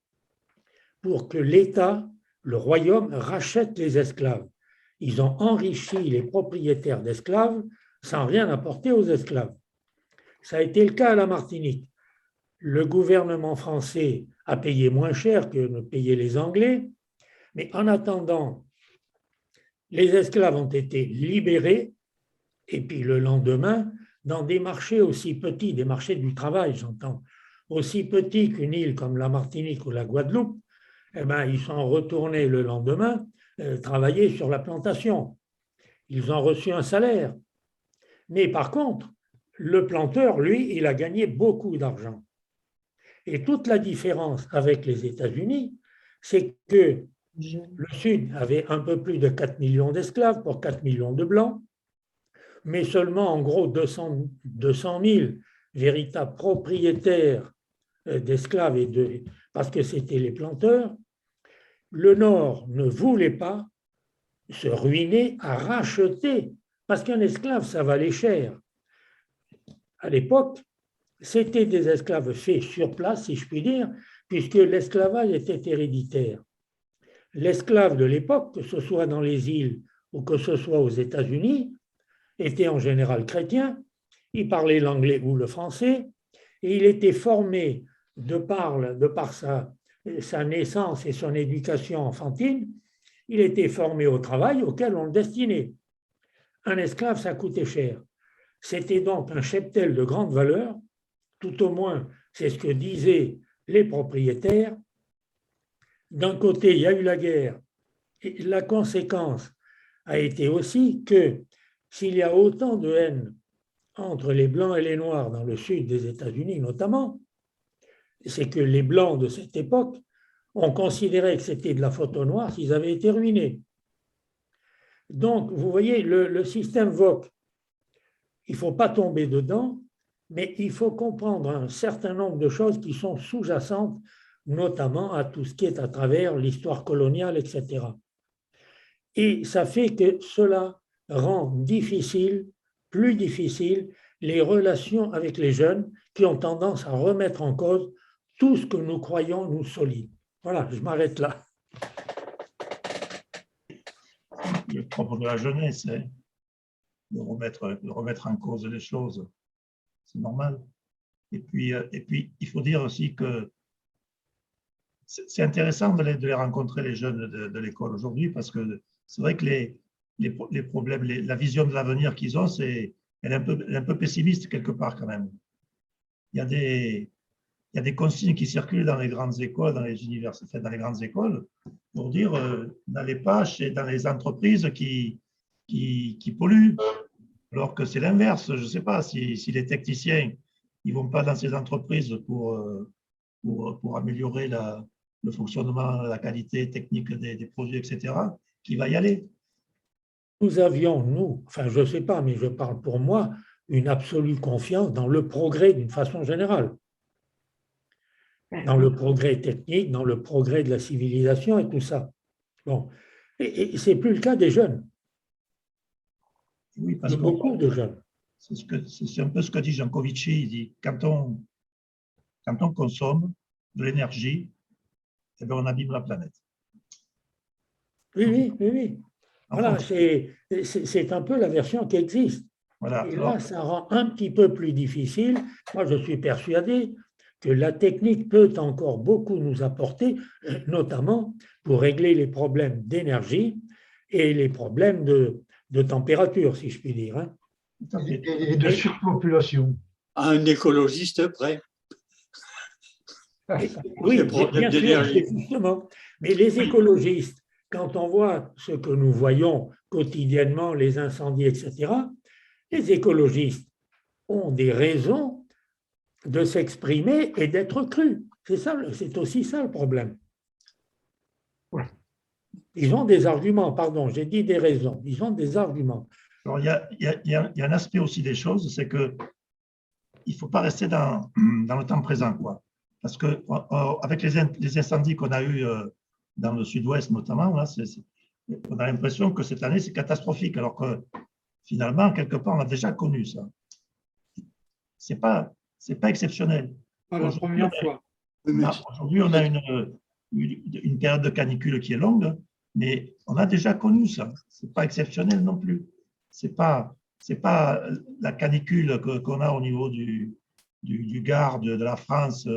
pour que l'État, le royaume, rachète les esclaves. Ils ont enrichi les propriétaires d'esclaves sans rien apporter aux esclaves. Ça a été le cas à la Martinique. Le gouvernement français a payé moins cher que ne payaient les Anglais, mais en attendant, les esclaves ont été libérés, et puis le lendemain, dans des marchés aussi petits, des marchés du travail, j'entends, aussi petits qu'une île comme la Martinique ou la Guadeloupe, eh bien, ils sont retournés le lendemain travailler sur la plantation. Ils ont reçu un salaire. Mais par contre, le planteur, lui, il a gagné beaucoup d'argent. Et toute la différence avec les États-Unis, c'est que le Sud avait un peu plus de 4 millions d'esclaves pour 4 millions de Blancs, mais seulement en gros 200 000 véritables propriétaires d'esclaves, parce que c'était les planteurs. Le Nord ne voulait pas se ruiner à racheter, parce qu'un esclave, ça valait cher. À l'époque, c'était des esclaves faits sur place, si je puis dire, puisque l'esclavage était héréditaire. L'esclave de l'époque, que ce soit dans les îles ou que ce soit aux États-Unis, était en général chrétien, il parlait l'anglais ou le français, et il était formé de par sa naissance et son éducation enfantine, il était formé au travail auquel on le destinait. Un esclave, ça coûtait cher. C'était donc un cheptel de grande valeur, tout au moins c'est ce que disaient les propriétaires. D'un côté, il y a eu la guerre, et la conséquence a été aussi que s'il y a autant de haine entre les Blancs et les Noirs dans le sud des États-Unis notamment, c'est que les Blancs de cette époque ont considéré que c'était de la faute aux Noirs s'ils avaient été ruinés. Donc, vous voyez, le système woke, il ne faut pas tomber dedans, mais il faut comprendre un certain nombre de choses qui sont sous-jacentes, notamment à tout ce qui est à travers l'histoire coloniale, etc. Et ça fait que cela rend difficile, plus difficile, les relations avec les jeunes qui ont tendance à remettre en cause tout ce que nous croyons nous solides. Voilà, je m'arrête là. Le propre de la jeunesse, c'est de remettre en cause les choses. C'est normal. Et puis, il faut dire aussi que c'est intéressant de les rencontrer, les jeunes de l'école aujourd'hui, parce que c'est vrai que les problèmes, la vision de l'avenir qu'ils ont, elle est un peu pessimiste quelque part quand même. Il y a il y a des consignes qui circulent dans les grandes écoles, dans les universités, dans les grandes écoles, pour dire n'allez pas dans les entreprises qui polluent. Alors que c'est l'inverse. Je ne sais pas si les techniciens ne vont pas dans ces entreprises pour améliorer le fonctionnement, la qualité technique des produits, etc., qui va y aller. Nous avions, nous, enfin je ne sais pas, mais je parle pour moi, une absolue confiance dans le progrès d'une façon générale. Dans le progrès technique, dans le progrès de la civilisation et tout ça. Bon. Et ce n'est plus le cas des jeunes. Oui, parce de beaucoup de jeunes. C'est un peu ce que dit Jancovici. Il dit quand on consomme de l'énergie, eh bien, on abîme la planète. Oui. Voilà, c'est un peu la version qui existe. Voilà. Et là, ça rend un petit peu plus difficile. Moi, je suis persuadé que la technique peut encore beaucoup nous apporter, notamment pour régler les problèmes d'énergie et les problèmes de température, si je puis dire. Hein. Et de surpopulation. Un écologiste prêt. Oui, bien sûr, justement. Mais les écologistes, quand on voit ce que nous voyons quotidiennement, les incendies, etc., les écologistes ont des raisons de s'exprimer et d'être crus. C'est aussi ça le problème. Ils ont des arguments, pardon, j'ai dit des raisons, ils ont des arguments. Alors, il y a un aspect aussi des choses, c'est qu'il ne faut pas rester dans le temps présent, quoi. Parce qu'avec les incendies qu'on a eus dans le sud-ouest notamment, là, on a l'impression que cette année, c'est catastrophique, alors que finalement, quelque part, on a déjà connu ça. Ce n'est pas exceptionnel. Pas la première fois. Aujourd'hui, on a une période de canicule qui est longue, mais on a déjà connu ça. Ce n'est pas exceptionnel non plus. Ce n'est pas la canicule qu'on a au niveau du Gard, de la France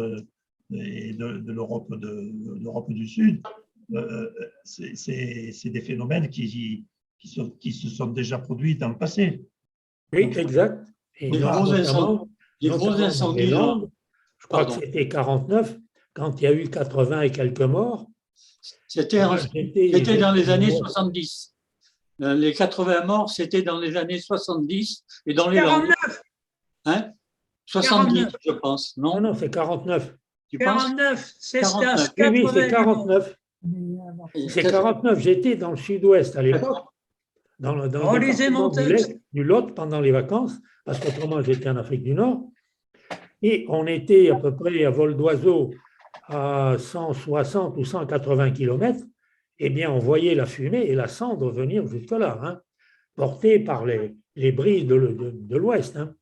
et de l'Europe du Sud. C'est des phénomènes qui se sont déjà produits dans le passé. Oui, exact. Et les gros incendies, je crois que c'était 49, quand il y a eu 80 et quelques morts. C'était dans les années 70. Les 80 morts, c'était dans les années 70 et dans les 49. Hein 70, 49. Je pense, non? Non, c'est 49. Tu 49, c'est ça. Oui, c'est 49. C'est 49. J'étais dans le sud-ouest à l'époque, dans le département du Lot pendant les vacances, parce qu'autrement j'étais en Afrique du Nord. Et on était à peu près à vol d'oiseau à 160 ou 180 km. Eh bien, on voyait la fumée et la cendre venir jusque-là, hein, portée par les brises de l'Ouest. Hein.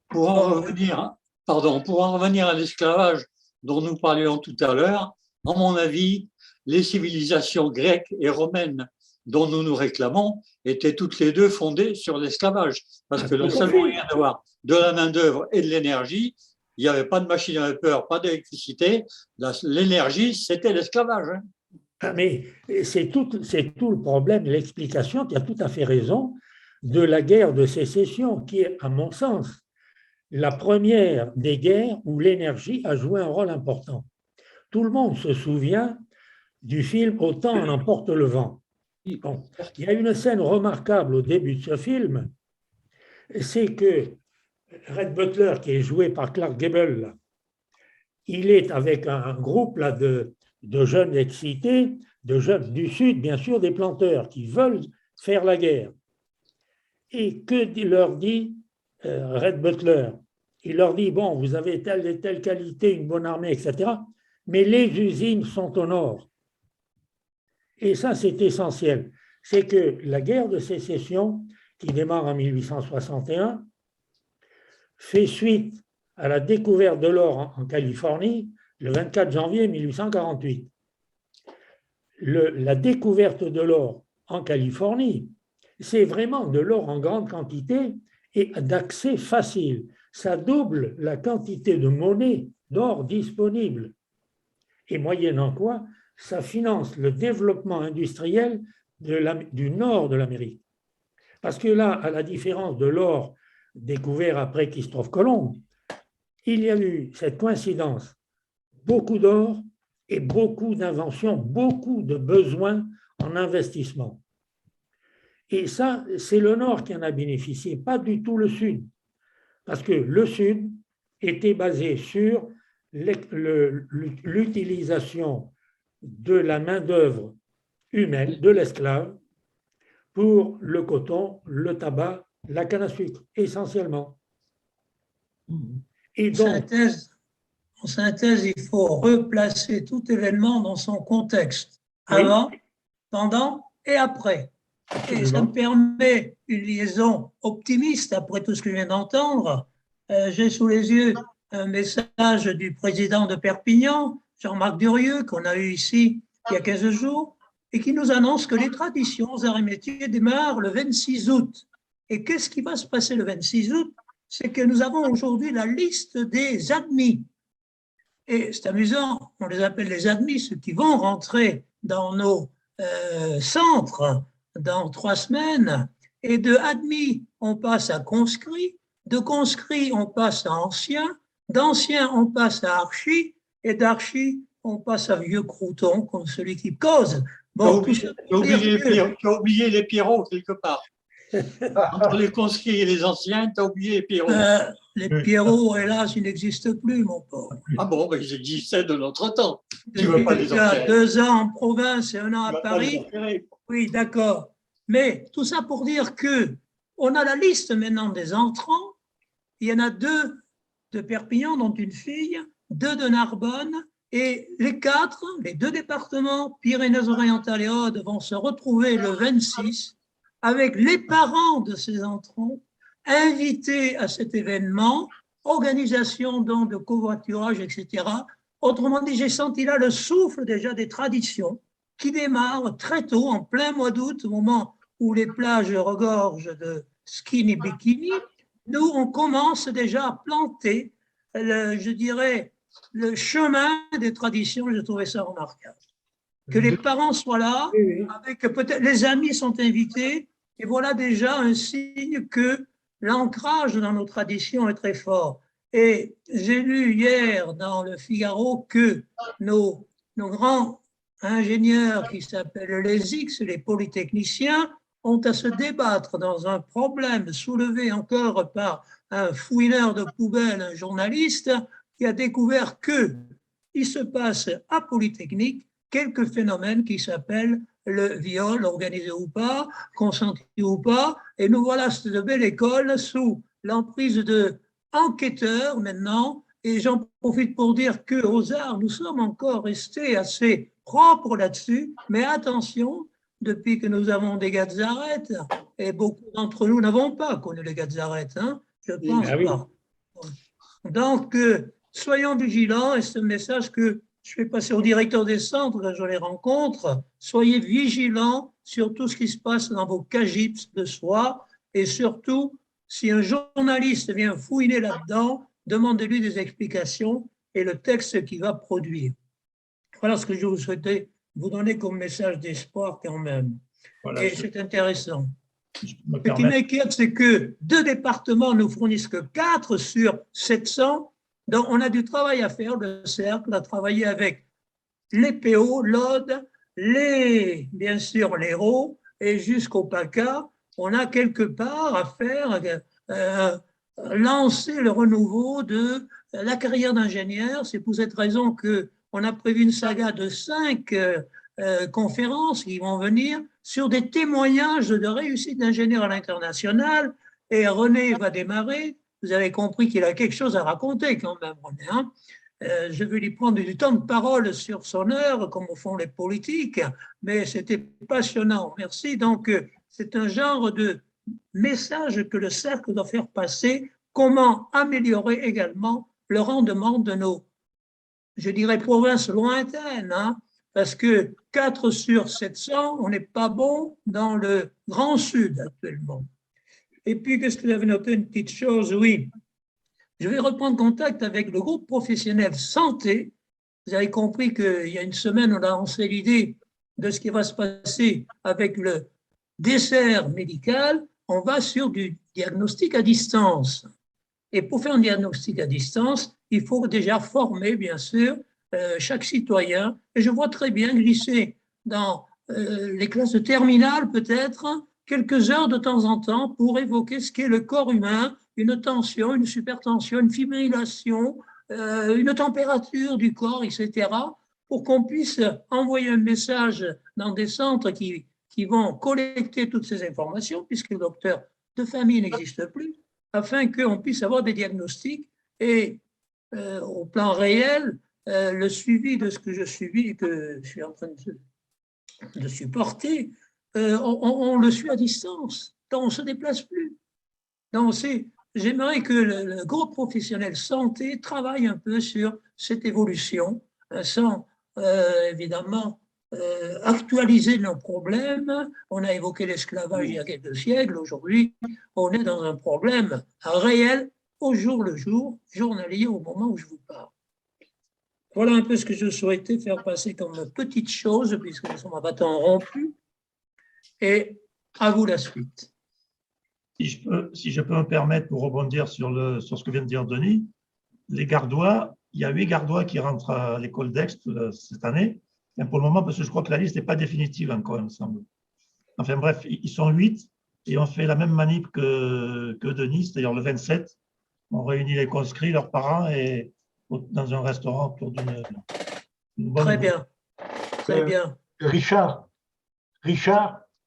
Pour en revenir à l'esclavage dont nous parlions tout à l'heure, à mon avis, les civilisations grecques et romaines dont nous nous réclamons étaient toutes les deux fondées sur l'esclavage. Parce que le seul moyen d'avoir de la main-d'œuvre et de l'énergie, il n'y avait pas de machine à vapeur, pas d'électricité. L'énergie, c'était l'esclavage. Hein. Mais c'est tout le problème, l'explication, tu as tout à fait raison, de la guerre de sécession, qui est, à mon sens, la première des guerres où l'énergie a joué un rôle important. Tout le monde se souvient du film « Autant en emporte le vent ». Bon, il y a une scène remarquable au début de ce film, c'est que Red Butler, qui est joué par Clark Gable, là, il est avec un groupe là, de jeunes excités, de jeunes du Sud, bien sûr, des planteurs qui veulent faire la guerre. Et que leur dit Red Butler? Il leur dit, bon, vous avez telle et telle qualité, une bonne armée, etc., mais les usines sont au nord. Et ça, c'est essentiel. C'est que la guerre de sécession, qui démarre en 1861, fait suite à la découverte de l'or en Californie le 24 janvier 1848. La découverte de l'or en Californie, c'est vraiment de l'or en grande quantité et d'accès facile. Ça double la quantité de monnaie d'or disponible. Et moyennant quoi, ça finance le développement industriel du nord de l'Amérique. Parce que là, à la différence de l'or découvert après Christophe Colomb, il y a eu cette coïncidence, beaucoup d'or et beaucoup d'inventions, beaucoup de besoins en investissement. Et ça, c'est le Nord qui en a bénéficié, pas du tout le Sud. Parce que le Sud était basé sur l'utilisation de la main-d'œuvre humaine, de l'esclave, pour le coton, le tabac, la canne à sucre, essentiellement. Et donc, en synthèse, il faut replacer tout événement dans son contexte, avant, pendant et après. Et ça me permet une liaison optimiste après tout ce que je viens d'entendre. J'ai sous les yeux un message du président de Perpignan, Jean-Marc Durieux, qu'on a eu ici il y a 15 jours, et qui nous annonce que les traditions aux arts et métiers démarrent le 26 août. Et qu'est-ce qui va se passer le 26 août? C'est que nous avons aujourd'hui la liste des admis. Et c'est amusant, on les appelle les admis, ceux qui vont rentrer dans nos centres dans 3 semaines. Et de admis, on passe à conscrits, de conscrits, on passe à anciens, d'anciens, on passe à archis, et d'archis, on passe à vieux croutons, comme celui qui cause. Bon, tu as oublié les Pierrots quelque part. Entre les conscrits et les anciens, tu as oublié les Pierrots. Les Pierrots, hélas, ils n'existent plus, mon pauvre. Ah bon, mais ils existaient de notre temps. Tu veux pas les enterrer. 2 ans en province et 1 an à Paris. Oui, d'accord. Mais tout ça pour dire que on a la liste maintenant des entrants. Il y en a 2 de Perpignan, dont une fille, 2 de Narbonne, et les 4, les 2 départements, Pyrénées-Orientales et Aude, vont se retrouver le 26 avec les parents de ces entrants, invités à cet événement, organisation donc de covoiturage, etc. Autrement dit, j'ai senti là le souffle déjà des traditions qui démarrent très tôt, en plein mois d'août, au moment où les plages regorgent de skinny bikini. Nous, on commence déjà à planter, je dirais, le chemin des traditions. Je trouvais ça remarquable. Que les parents soient là, avec peut-être les amis sont invités, et voilà déjà un signe que l'ancrage dans nos traditions est très fort. Et j'ai lu hier dans le Figaro que nos grands ingénieurs qui s'appellent les X, les polytechniciens, ont à se débattre dans un problème soulevé encore par un fouineur de poubelle, un journaliste, qui a découvert qu'il se passe à Polytechnique quelques phénomènes qui s'appellent le viol, organisé ou pas, consenti ou pas, et nous voilà cette belle école sous l'emprise d'enquêteurs maintenant, et j'en profite pour dire qu'aux arts, nous sommes encore restés assez propres là-dessus, mais attention, depuis que nous avons des Gadzaret, et beaucoup d'entre nous n'avons pas connu les Gadzaret, hein, je pense pas. Donc, soyons vigilants, et c'est un message que je fais passer au directeur des centres quand je les rencontre, soyez vigilants sur tout ce qui se passe dans vos cagips de soir, et surtout, si un journaliste vient fouiner là-dedans, demandez-lui des explications et le texte qu'il va produire. Voilà ce que je vous souhaitais vous donner comme message d'espoir quand même. Voilà, et c'est intéressant. Ce qui m'inquiète, c'est que 2 départements nous fournissent que 4 sur 700. Donc, on a du travail à faire, le cercle a travaillé avec les PO, l'Aude, bien sûr l'Hérault, et jusqu'au PACA, on a quelque part à faire, lancer le renouveau de la carrière d'ingénieur. C'est pour cette raison qu'on a prévu une saga de 5 conférences qui vont venir sur des témoignages de réussite d'ingénieurs à l'international, et René va démarrer. Vous avez compris qu'il a quelque chose à raconter quand même, René. Hein, je vais lui prendre du temps de parole sur son heure, comme font les politiques, mais c'était passionnant. Merci. Donc, c'est un genre de message que le cercle doit faire passer. Comment améliorer également le rendement de nos, je dirais, provinces lointaines, hein, parce que 4 sur 700, on n'est pas bon dans le Grand Sud actuellement. Et puis, qu'est-ce que j'avais noté? Une petite chose, oui. Je vais reprendre contact avec le groupe professionnel santé. Vous avez compris qu'il y a une semaine, on a lancé l'idée de ce qui va se passer avec le dessert médical. On va sur du diagnostic à distance. Et pour faire un diagnostic à distance, il faut déjà former, bien sûr, chaque citoyen. Et je vois très bien glisser dans les classes de terminale, peut-être, quelques heures de temps en temps pour évoquer ce qu'est le corps humain, une tension, une supertension, une fibrillation, une température du corps, etc., pour qu'on puisse envoyer un message dans des centres qui vont collecter toutes ces informations, puisque le docteur de famille n'existe plus, afin qu'on puisse avoir des diagnostics et au plan réel, le suivi de ce que je suis, que je suis en train de supporter, on le suit à distance, donc on ne se déplace plus. Donc j'aimerais que le groupe professionnel santé travaille un peu sur cette évolution, sans évidemment actualiser nos problèmes. On a évoqué l'esclavage il y a quelques siècles. Aujourd'hui, on est dans un problème réel au jour le jour, journalier au moment où je vous parle. Voilà un peu ce que je souhaitais faire passer comme petite chose, puisque nous sommes à bâton rompu. Et à vous la suite. Si je peux me permettre pour rebondir sur ce que vient de dire Denis, les Gardois, il y a 8 Gardois qui rentrent à l'école d'Aix cette année. Et pour le moment, parce que je crois que la liste n'est pas définitive encore, il me semble. Enfin bref, ils sont 8 et on fait la même manip que Denis, c'est-à-dire le 27. On réunit les conscrits, leurs parents, et dans un restaurant autour d'une bonne... Très bien, très bien. Richard,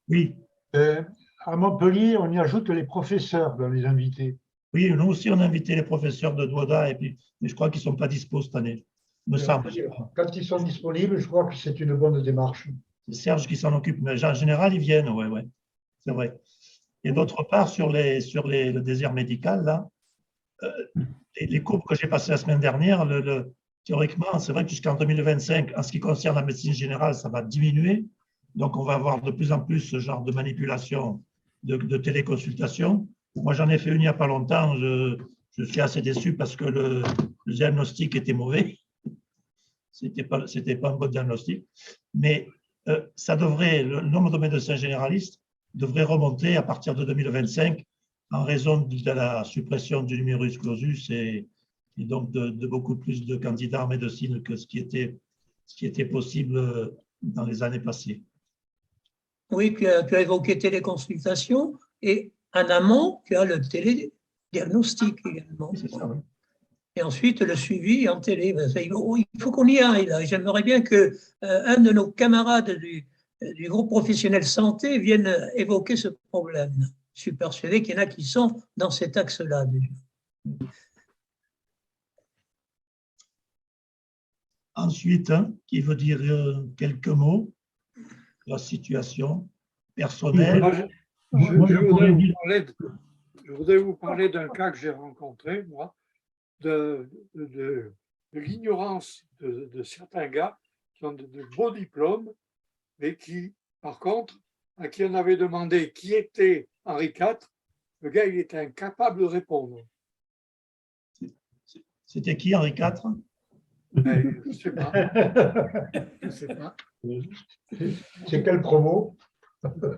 oui. À Montpellier, on y ajoute les professeurs dans les invités. Oui, nous aussi, on a invité les professeurs de Douada, mais je crois qu'ils ne sont pas dispo cette année, me semble. Quand ils sont disponibles, je crois que c'est une bonne démarche. C'est Serge qui s'en occupe, mais en général, ils viennent, ouais, c'est vrai. Et d'autre part, sur le désert médical, là, les cours que j'ai passés la semaine dernière, théoriquement, c'est vrai que jusqu'en 2025, en ce qui concerne la médecine générale, ça va diminuer. Donc, on va avoir de plus en plus ce genre de manipulation de téléconsultation. Moi, j'en ai fait une il n'y a pas longtemps. Je suis assez déçu parce que le diagnostic était mauvais. C'était pas un bon diagnostic. Mais le nombre de médecins généralistes devrait remonter à partir de 2025 en raison de la suppression du numerus clausus et donc de beaucoup plus de candidats en médecine que ce qui était possible dans les années passées. Oui, tu as évoqué téléconsultation et en amont, tu as le télédiagnostic également. C'est ça, oui. Et ensuite, le suivi en télé. Il faut qu'on y aille là. J'aimerais bien qu'un de nos camarades du groupe professionnel santé vienne évoquer ce problème. Je suis persuadé qu'il y en a qui sont dans cet axe-là déjà. Ensuite, qui veut dire quelques mots de la situation personnelle. Je voudrais vous parler d'un cas que j'ai rencontré, moi, de l'ignorance de certains gars qui ont de beaux diplômes, mais qui, par contre, à qui on avait demandé qui était Henri IV, le gars, il était incapable de répondre. C'était qui, Henri IV? Je ne sais pas. Je ne sais pas. C'est quel promo?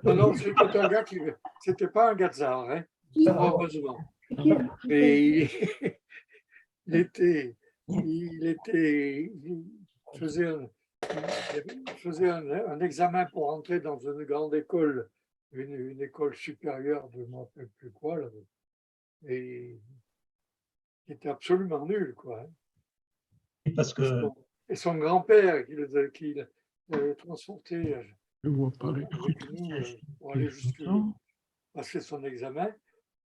Non, c'était un gars qui... C'était pas un gazard, hein, heureusement. Mais il faisait un examen pour entrer dans une grande école, une école supérieure, je ne me rappelle plus quoi, là, et il était absolument nul, quoi. Parce que... Et son grand-père qui l'avait transporté pour aller jusqu'à passer son examen,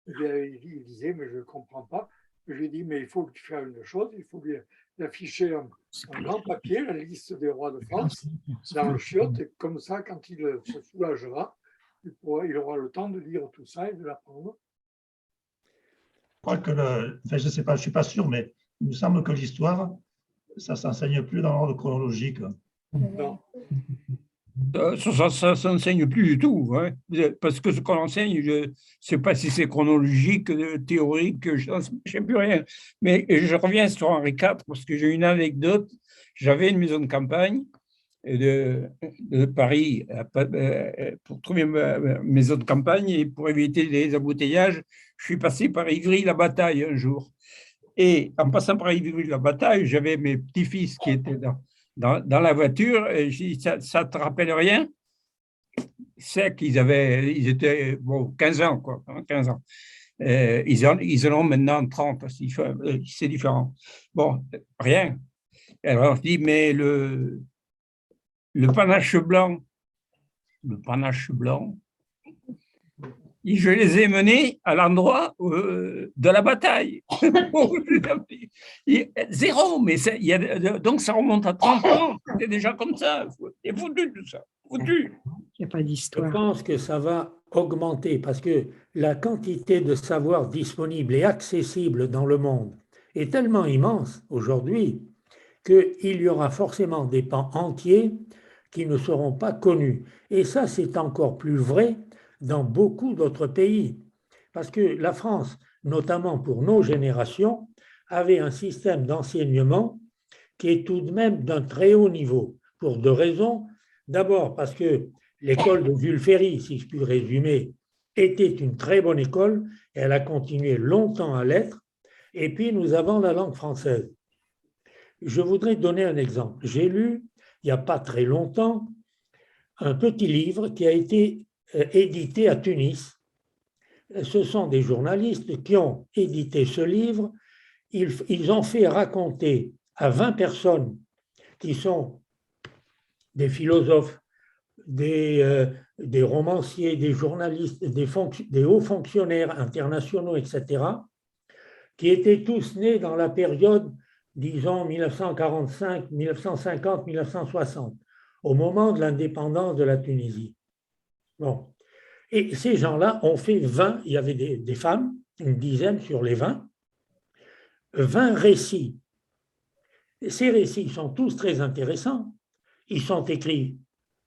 il disait, mais je ne comprends pas. Je lui ai dit, mais il faut faire une chose, il faut lui afficher un grand papier, la liste des rois de France, dans le chiotte, et comme ça, quand il se soulagera, il aura le temps de lire tout ça et de l'apprendre. Je crois que, je ne sais pas, je ne suis pas sûr, mais il me semble que l'histoire, ça ne s'enseigne plus dans l'ordre chronologique. Non. Ça ne s'enseigne plus du tout, hein, parce que ce qu'on enseigne, je ne sais pas si c'est chronologique, théorique, je ne sais plus rien. Mais je reviens sur Henri IV, parce que j'ai une anecdote. J'avais une maison de campagne de Paris pour trouver ma maison de campagne et pour éviter les embouteillages, je suis passé par Ivry-la-Bataille un jour. Et en passant par Ivry-la-Bataille, j'avais mes petits-fils qui étaient dans la voiture et j'ai dit, ça ne te rappelle rien? C'est qu'ils étaient bon, 15 ans, quoi, 15 ans. Ils en ont maintenant 30, c'est différent. Bon, rien. Alors je dis, mais le panache blanc, je les ai menés à l'endroit de la bataille. Zéro, mais donc ça remonte à 30 ans, c'était déjà comme ça. C'est foutu tout ça, foutu. Il n'y a pas d'histoire. Je pense que ça va augmenter parce que la quantité de savoir disponible et accessible dans le monde est tellement immense aujourd'hui qu'il y aura forcément des pans entiers qui ne seront pas connus. Et ça, c'est encore plus vrai dans beaucoup d'autres pays. Parce que la France, notamment pour nos générations, avait un système d'enseignement qui est tout de même d'un très haut niveau, pour deux raisons. D'abord, parce que l'école de Jules Ferry, si je puis résumer, était une très bonne école, et elle a continué longtemps à l'être. Et puis, nous avons la langue française. Je voudrais donner un exemple. J'ai lu, il n'y a pas très longtemps, un petit livre qui a été édité à Tunis. Ce sont des journalistes qui ont édité ce livre. Ils ont fait raconter à 20 personnes qui sont des philosophes, des romanciers, des journalistes, des hauts fonctionnaires internationaux, etc., qui étaient tous nés dans la période, disons, 1945, 1950, 1960, au moment de l'indépendance de la Tunisie. Bon. Et ces gens-là ont fait 20, il y avait des femmes, une dizaine sur les 20 récits. Et ces récits sont tous très intéressants. Ils sont écrits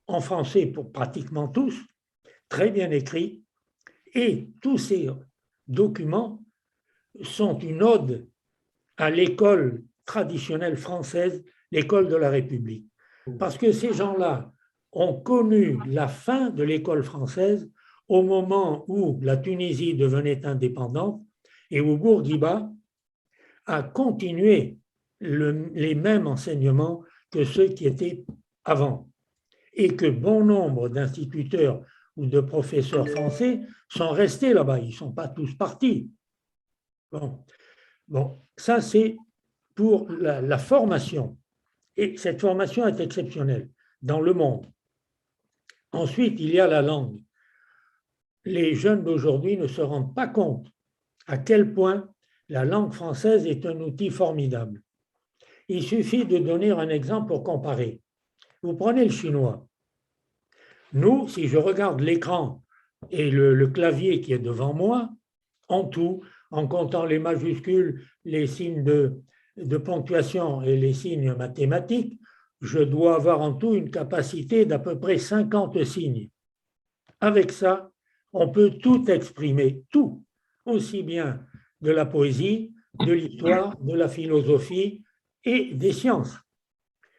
en français pour pratiquement tous, très bien écrits, et tous ces documents sont une ode à l'école traditionnelle française, l'école de la République. Parce que ces gens-là ont connu la fin de l'école française au moment où la Tunisie devenait indépendante et où Bourguiba a continué les mêmes enseignements que ceux qui étaient avant. Et que bon nombre d'instituteurs ou de professeurs français sont restés là-bas. Ils ne sont pas tous partis. Bon, ça c'est pour la formation. Et cette formation est exceptionnelle dans le monde. Ensuite, il y a la langue. Les jeunes d'aujourd'hui ne se rendent pas compte à quel point la langue française est un outil formidable. Il suffit de donner un exemple pour comparer. Vous prenez le chinois. Nous, si je regarde l'écran et le clavier qui est devant moi, en tout, en comptant les majuscules, les signes de ponctuation et les signes mathématiques, je dois avoir en tout une capacité d'à peu près 50 signes. Avec ça, on peut tout exprimer, tout, aussi bien de la poésie, de l'histoire, de la philosophie et des sciences.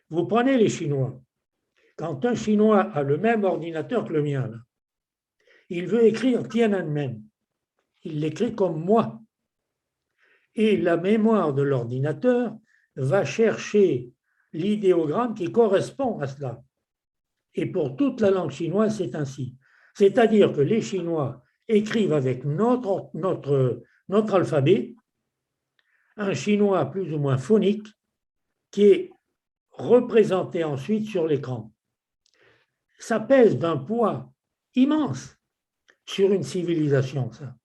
Vous prenez les Chinois. Quand un Chinois a le même ordinateur que le mien, là, il veut écrire Tiananmen. Il l'écrit comme moi. Et la mémoire de l'ordinateur va chercher l'idéogramme qui correspond à cela. Et pour toute la langue chinoise, c'est ainsi. C'est-à-dire que les Chinois écrivent avec notre alphabet, un chinois plus ou moins phonique, qui est représenté ensuite sur l'écran. Ça pèse d'un poids immense sur une civilisation, ça.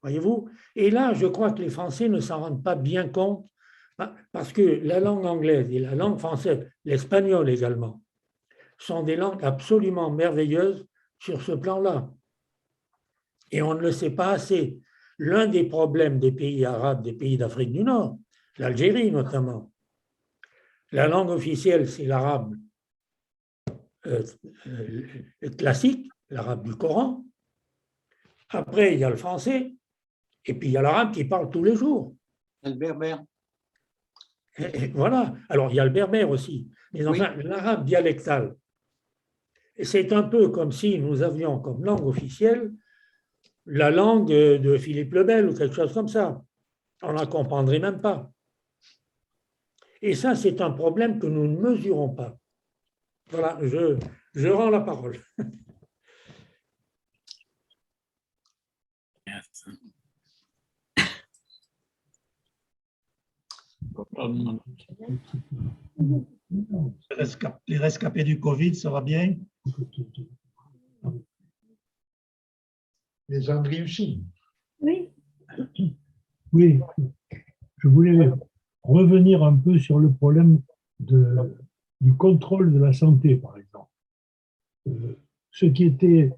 Voyez-vous? Et là, je crois que les Français ne s'en rendent pas bien compte, parce que la langue anglaise et la langue française, l'espagnol également, sont des langues absolument merveilleuses sur ce plan-là. Et on ne le sait pas assez. L'un des problèmes des pays arabes, des pays d'Afrique du Nord, l'Algérie notamment, la langue officielle, c'est l'arabe classique, l'arabe du Coran. Après, il y a le français, et puis il y a l'arabe qui parle tous les jours. Le berbère. Et voilà. Alors, il y a le berbère aussi. Mais enfin, l'arabe dialectal, c'est un peu comme si nous avions comme langue officielle la langue de Philippe le Bel ou quelque chose comme ça. On ne la comprendrait même pas. Et ça, c'est un problème que nous ne mesurons pas. Voilà, je rends la parole. Les rescapés du Covid, ça va bien? Les Andriucci. Oui. Oui, je voulais revenir un peu sur le problème du contrôle de la santé, par exemple. Ce qui était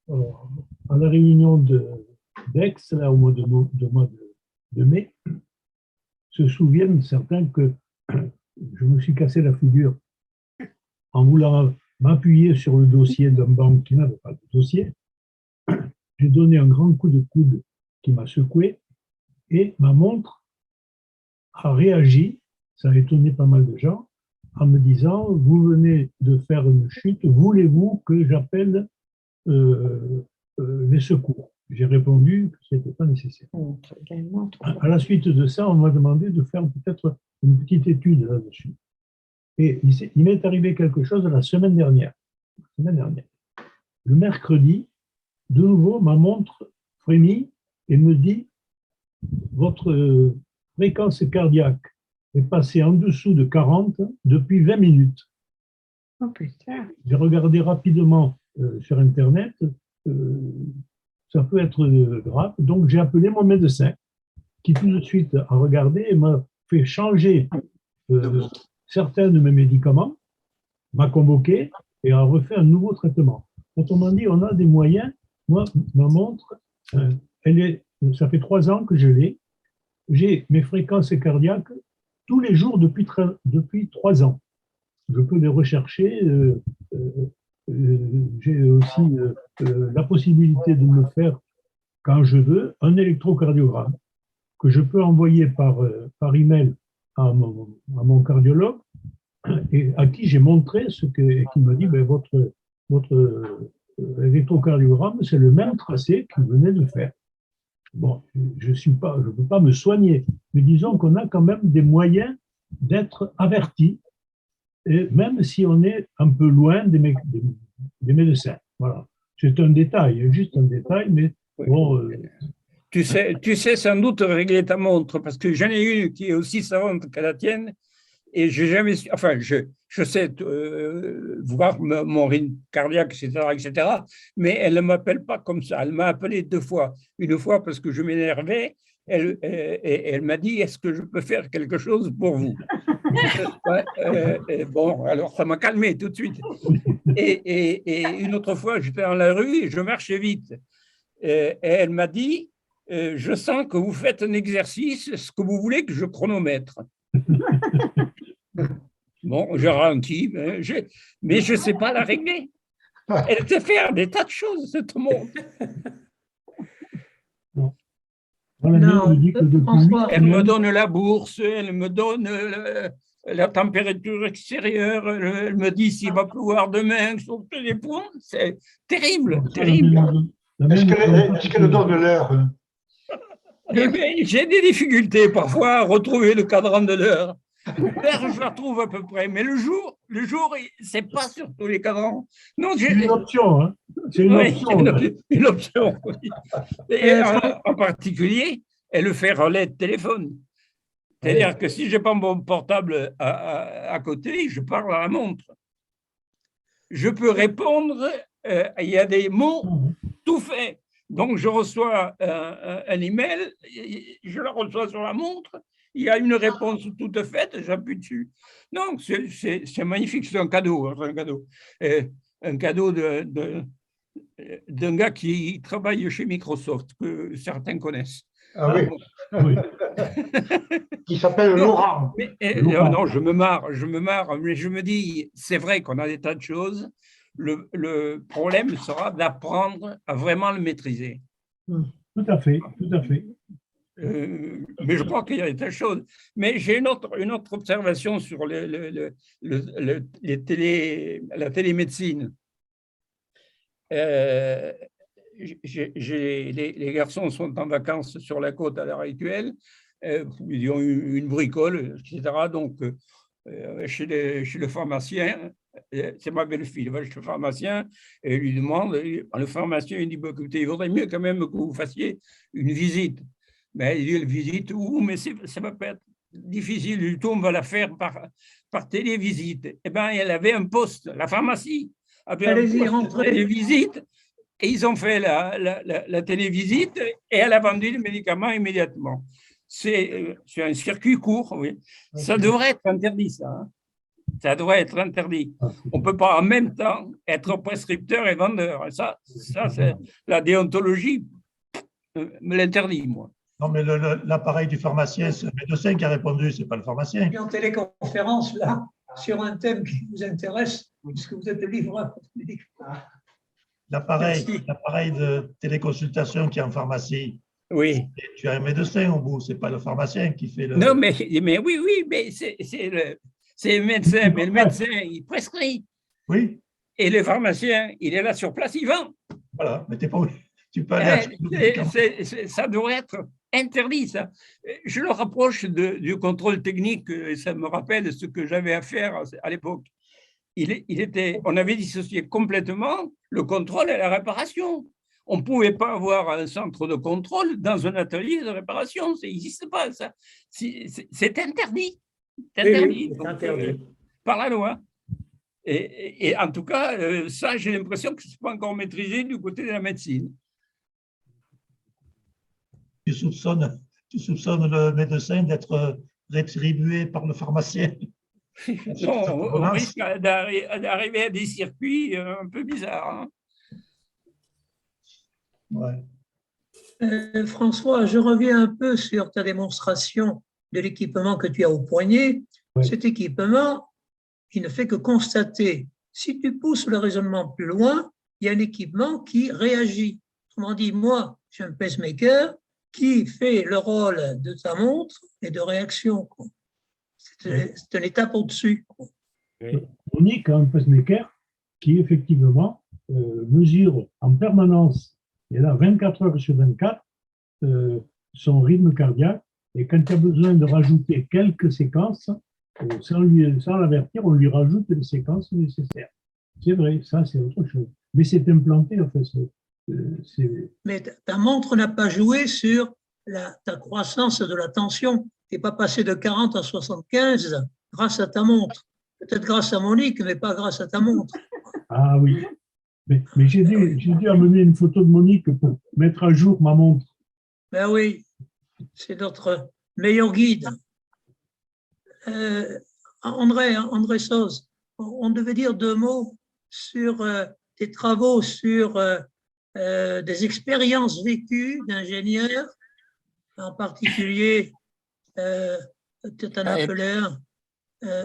à la réunion d'Aix, là, au mois de mai, se souviennent certains que je me suis cassé la figure en voulant m'appuyer sur le dossier d'un banque qui n'avait pas de dossier. J'ai donné un grand coup de coude qui m'a secoué et ma montre a réagi, ça a étonné pas mal de gens, en me disant « Vous venez de faire une chute, voulez-vous que j'appelle les secours ?» J'ai répondu que ce n'était pas nécessaire. À la suite de ça, on m'a demandé de faire peut-être une petite étude là-dessus. Et il m'est arrivé quelque chose la semaine dernière. Le mercredi, de nouveau, ma montre frémit et me dit « Votre fréquence cardiaque est passée en dessous de 40 depuis 20 minutes. » Oh putain. J'ai regardé rapidement sur Internet, ça peut être grave, donc j'ai appelé mon médecin qui tout de suite a regardé et m'a fait changer certains de mes médicaments, m'a convoqué et a refait un nouveau traitement. Autrement dit, on a des moyens. Moi, ma montre, ça fait 3 ans que je l'ai. J'ai mes fréquences cardiaques tous les jours depuis 3 ans. Je peux les rechercher. J'ai aussi la possibilité de me faire, quand je veux, un électrocardiogramme que je peux envoyer par email à mon cardiologue et à qui j'ai montré qui m'a dit ben, votre électrocardiogramme, c'est le même tracé qu'il venait de faire. Bon, je ne peux pas me soigner, mais disons qu'on a quand même des moyens d'être avertis, et même si on est un peu loin des médecins. Voilà. C'est un détail, juste un détail, mais bon. Tu sais sans doute régler ta montre, parce que j'en ai une qui est aussi savante que la tienne, et j'ai jamais su, enfin, je sais voir mon rythme cardiaque, etc., mais elle ne m'appelle pas comme ça. Elle m'a appelé 2 fois. Une fois parce que je m'énervais, elle m'a dit « Est-ce que je peux faire quelque chose pour vous ?» Bon, alors ça m'a calmé tout de suite. Et une autre fois, j'étais dans la rue et je marchais vite. Et elle m'a dit « Je sens que vous faites un exercice, est-ce que vous voulez que je chronomètre ?» Bon, j'ai ralenti, mais je ne sais pas la régler. Elle sait faire des tas de choses, cette montre. Elle me donne la bourse, elle me donne la température extérieure, elle me dit s'il va pleuvoir demain, sauf que les points, c'est terrible, terrible. Est-ce qu'elle donne l'heure? Eh bien, j'ai des difficultés parfois à retrouver le cadran de l'heure. L'heure, je la trouve à peu près, mais le jour, c'est pas sur tous les cadrans. C'est une option, hein. C'est une option. Une option, oui. Et en particulier, elle fait relais de téléphone. C'est-à-dire que si je n'ai pas mon portable à côté, je parle à la montre. Je peux répondre, il y a des mots tout faits. Donc, je reçois un email, je le reçois sur la montre, il y a une réponse toute faite, j'appuie dessus. Non, c'est magnifique, c'est un cadeau. Un cadeau d'un gars qui travaille chez Microsoft, que certains connaissent. Ah oui, oui. Qui s'appelle Laurent. Non, je me marre, mais je me dis, c'est vrai qu'on a des tas de choses. Le problème sera d'apprendre à vraiment le maîtriser. Tout à fait, tout à fait. Mais je crois qu'il y a des choses. Mais j'ai une autre observation sur la télémédecine. Les garçons sont en vacances sur la côte à l'heure actuelle. Ils ont une bricole, etc. Donc, chez le pharmacien, c'est ma belle-fille, va chez le pharmacien et lui demande, le pharmacien il dit, bah, écoutez, il vaudrait mieux quand même que vous fassiez une visite. Mais il dit, une visite où, mais ça va pas être difficile du tout, on va la faire par télévisite. Eh bien, elle avait un poste, la pharmacie avait un Allez-y, poste de rentrez. télévisite, et ils ont fait la télévisite et elle a vendu le médicament immédiatement. C'est un circuit court, oui. Ça devrait être interdit, ça. Hein. Ça devrait être interdit. On ne peut pas en même temps être prescripteur et vendeur. Et ça c'est la déontologie me l'interdit, moi. Non, mais l'appareil du pharmacien, c'est le médecin qui a répondu, ce n'est pas le pharmacien. Et en téléconférence, là, sur un thème qui vous intéresse, puisque vous êtes livreur. L'appareil de téléconsultation qui est en pharmacie, oui. Tu as un médecin au bout, ce n'est pas le pharmacien qui fait le… Non, mais oui, mais c'est le médecin, mais le médecin, il prescrit. Oui. Et le pharmacien, il est là sur place, il vend. Voilà, mais tu peux aller ça devrait être interdit, ça. Je le rapproche du contrôle technique, et ça me rappelle ce que j'avais à faire à l'époque. On avait dissocié complètement le contrôle et la réparation. On ne pouvait pas avoir un centre de contrôle dans un atelier de réparation. Ça n'existe pas, ça. C'est interdit. C'est interdit, c'est interdit. Par la loi. Et en tout cas, ça, j'ai l'impression que ce n'est pas encore maîtrisé du côté de la médecine. Tu soupçonnes le médecin d'être rétribué par le pharmacien. Non, on risque d'arriver à des circuits un peu bizarres. Hein. Ouais. François, je reviens un peu sur ta démonstration de l'équipement que tu as au poignet. Oui. Cet équipement, il ne fait que constater. Si tu pousses le raisonnement plus loin, il y a un équipement qui réagit. Autrement dit, moi, j'ai un pacemaker qui fait le rôle de ta montre et de réaction. C'est une étape au-dessus. Monique a un pacemaker qui, effectivement, mesure en permanence, et là, 24 heures sur 24, son rythme cardiaque. Et quand il y a besoin de rajouter quelques séquences, sans l'avertir, on lui rajoute les séquences nécessaires. C'est vrai, ça, c'est autre chose. Mais c'est implanté, en fait. Mais ta montre n'a pas joué sur ta croissance de la tension. Tu n'es pas passé de 40 à 75 grâce à ta montre. Peut-être grâce à Monique, mais pas grâce à ta montre. Ah oui. Mais j'ai dû amener une photo de Monique pour mettre à jour ma montre. Ben oui, c'est notre meilleur guide. André Soz, on devait dire 2 mots sur tes travaux, sur des expériences vécues d'ingénieurs, en particulier, tu t'en as appelé un,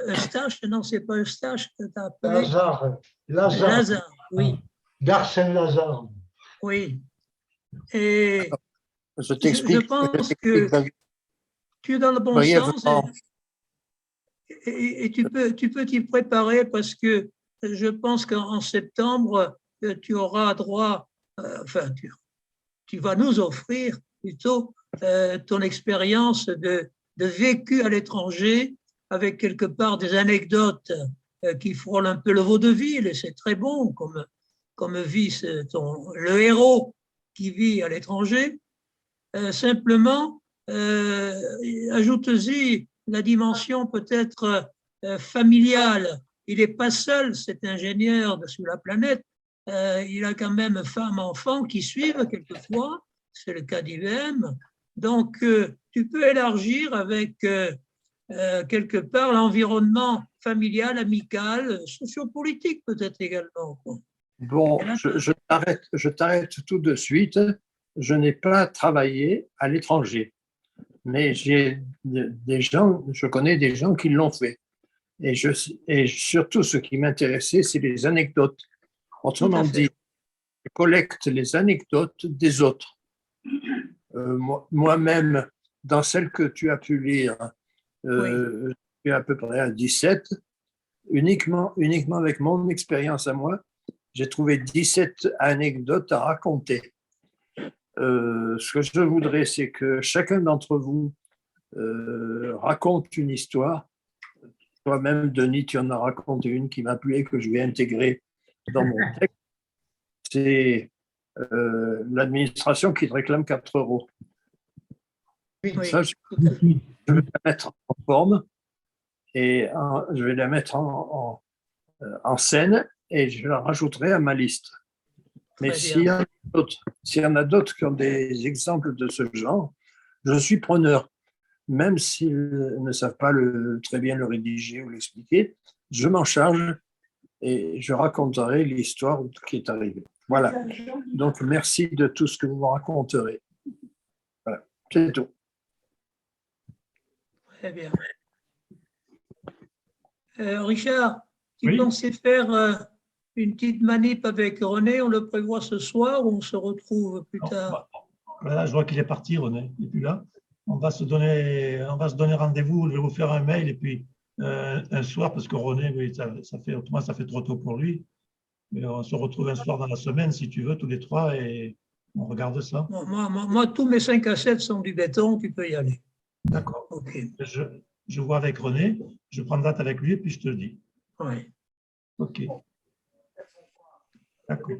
Eustache, non, c'est pas Eustache que tu as appelé. Lazare, oui. D'Arsène Lazare. Oui. Et je pense que tu es dans le bon sens et tu peux t'y préparer parce que je pense qu'en septembre, tu auras droit, tu vas nous offrir plutôt ton expérience de vécu à l'étranger avec quelque part des anecdotes qui frôlent un peu le vaudeville et c'est très bon comme vit le héros qui vit à l'étranger. Simplement, ajoute-y la dimension peut-être familiale. Il n'est pas seul, cet ingénieur de sur la planète. Il a quand même femme, enfant qui suivent quelquefois. C'est le cas d'IBM. Donc, tu peux élargir avec quelque part l'environnement familial, amical, sociopolitique peut-être également. Bon, je t'arrête tout de suite. Je n'ai pas travaillé à l'étranger, mais je connais des gens qui l'ont fait. Et surtout, ce qui m'intéressait, c'est les anecdotes. Autrement dit, je collecte les anecdotes des autres. Moi-même, dans celle que tu as pu lire, je suis à peu près à 17, uniquement avec mon expérience à moi, j'ai trouvé 17 anecdotes à raconter. Ce que je voudrais, c'est que chacun d'entre vous raconte une histoire. Toi-même, Denis, tu en as raconté une qui m'a plu et que je vais intégrer dans mon texte. C'est l'administration qui te réclame 4 euros. Ça, je vais la mettre en forme et je vais la mettre en scène et je la rajouterai à ma liste. Mais s'il y en a d'autres qui ont des exemples de ce genre, je suis preneur. Même s'ils ne savent pas très bien le rédiger ou l'expliquer, je m'en charge et je raconterai l'histoire qui est arrivée. Voilà. Donc, merci de tout ce que vous me raconterez. Voilà, c'est tout. Très bien. Richard, tu pensais faire une petite manip avec René? On le prévoit ce soir ou on se retrouve plus tard? Là, je vois qu'il est parti, René. Il n'est plus là. On va se donner rendez-vous. Je vais vous faire un mail et puis un soir, parce que René, oui, ça fait trop tôt pour lui. Mais on se retrouve un soir dans la semaine, si tu veux, tous les trois, et on regarde ça. Moi, tous mes 5 à 7 sont du béton, tu peux y aller. D'accord. Okay. Je vois avec René, je prends date avec lui et puis je te le dis. Oui. OK. D'accord.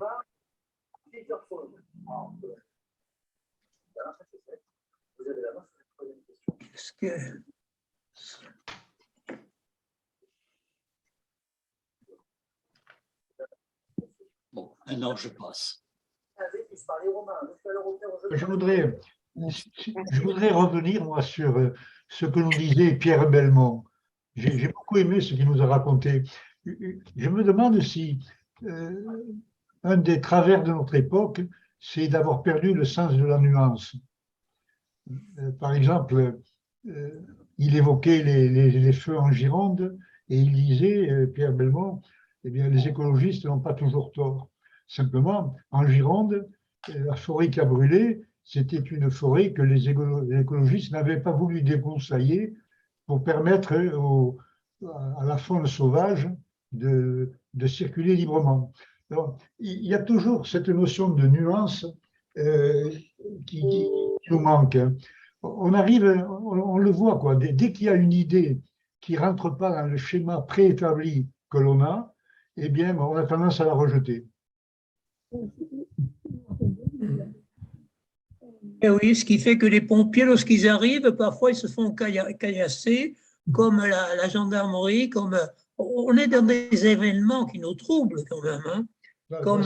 Qu'est-ce que... Bon, maintenant je passe. Je voudrais revenir, moi, sur ce que nous disait Pierre Belmont. J'ai beaucoup aimé ce qu'il nous a raconté. Je me demande si un des travers de notre époque, c'est d'avoir perdu le sens de la nuance. Par exemple, il évoquait les feux en Gironde et il disait, Pierre Belmont, eh bien, les écologistes n'ont pas toujours tort. Simplement, en Gironde, la forêt qui a brûlé, c'était une forêt que les écologistes n'avaient pas voulu débroussailler pour permettre à la faune sauvage de circuler librement. Alors, il y a toujours cette notion de nuance qui nous manque. On le voit, quoi. Dès qu'il y a une idée qui ne rentre pas dans le schéma préétabli que l'on a, eh bien, on a tendance à la rejeter. Et oui, ce qui fait que les pompiers, lorsqu'ils arrivent, parfois ils se font caillasser, comme la gendarmerie, comme on est dans des événements qui nous troublent quand même, hein, comme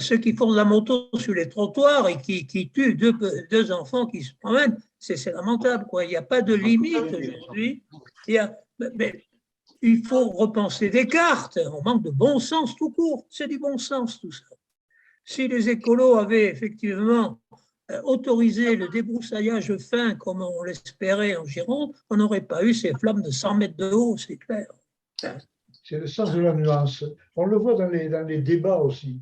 ceux qui font de la moto sur les trottoirs et qui tuent deux enfants qui se promènent. C'est lamentable, quoi. Il n'y a pas de limite aujourd'hui. Il faut repenser Descartes. On manque de bon sens tout court. C'est du bon sens tout ça. Si les écolos avaient effectivement autorisé le débroussaillage fin comme on l'espérait en Gironde, on n'aurait pas eu ces flammes de 100 mètres de haut, c'est clair. C'est le sens de la nuance. On le voit dans les débats aussi.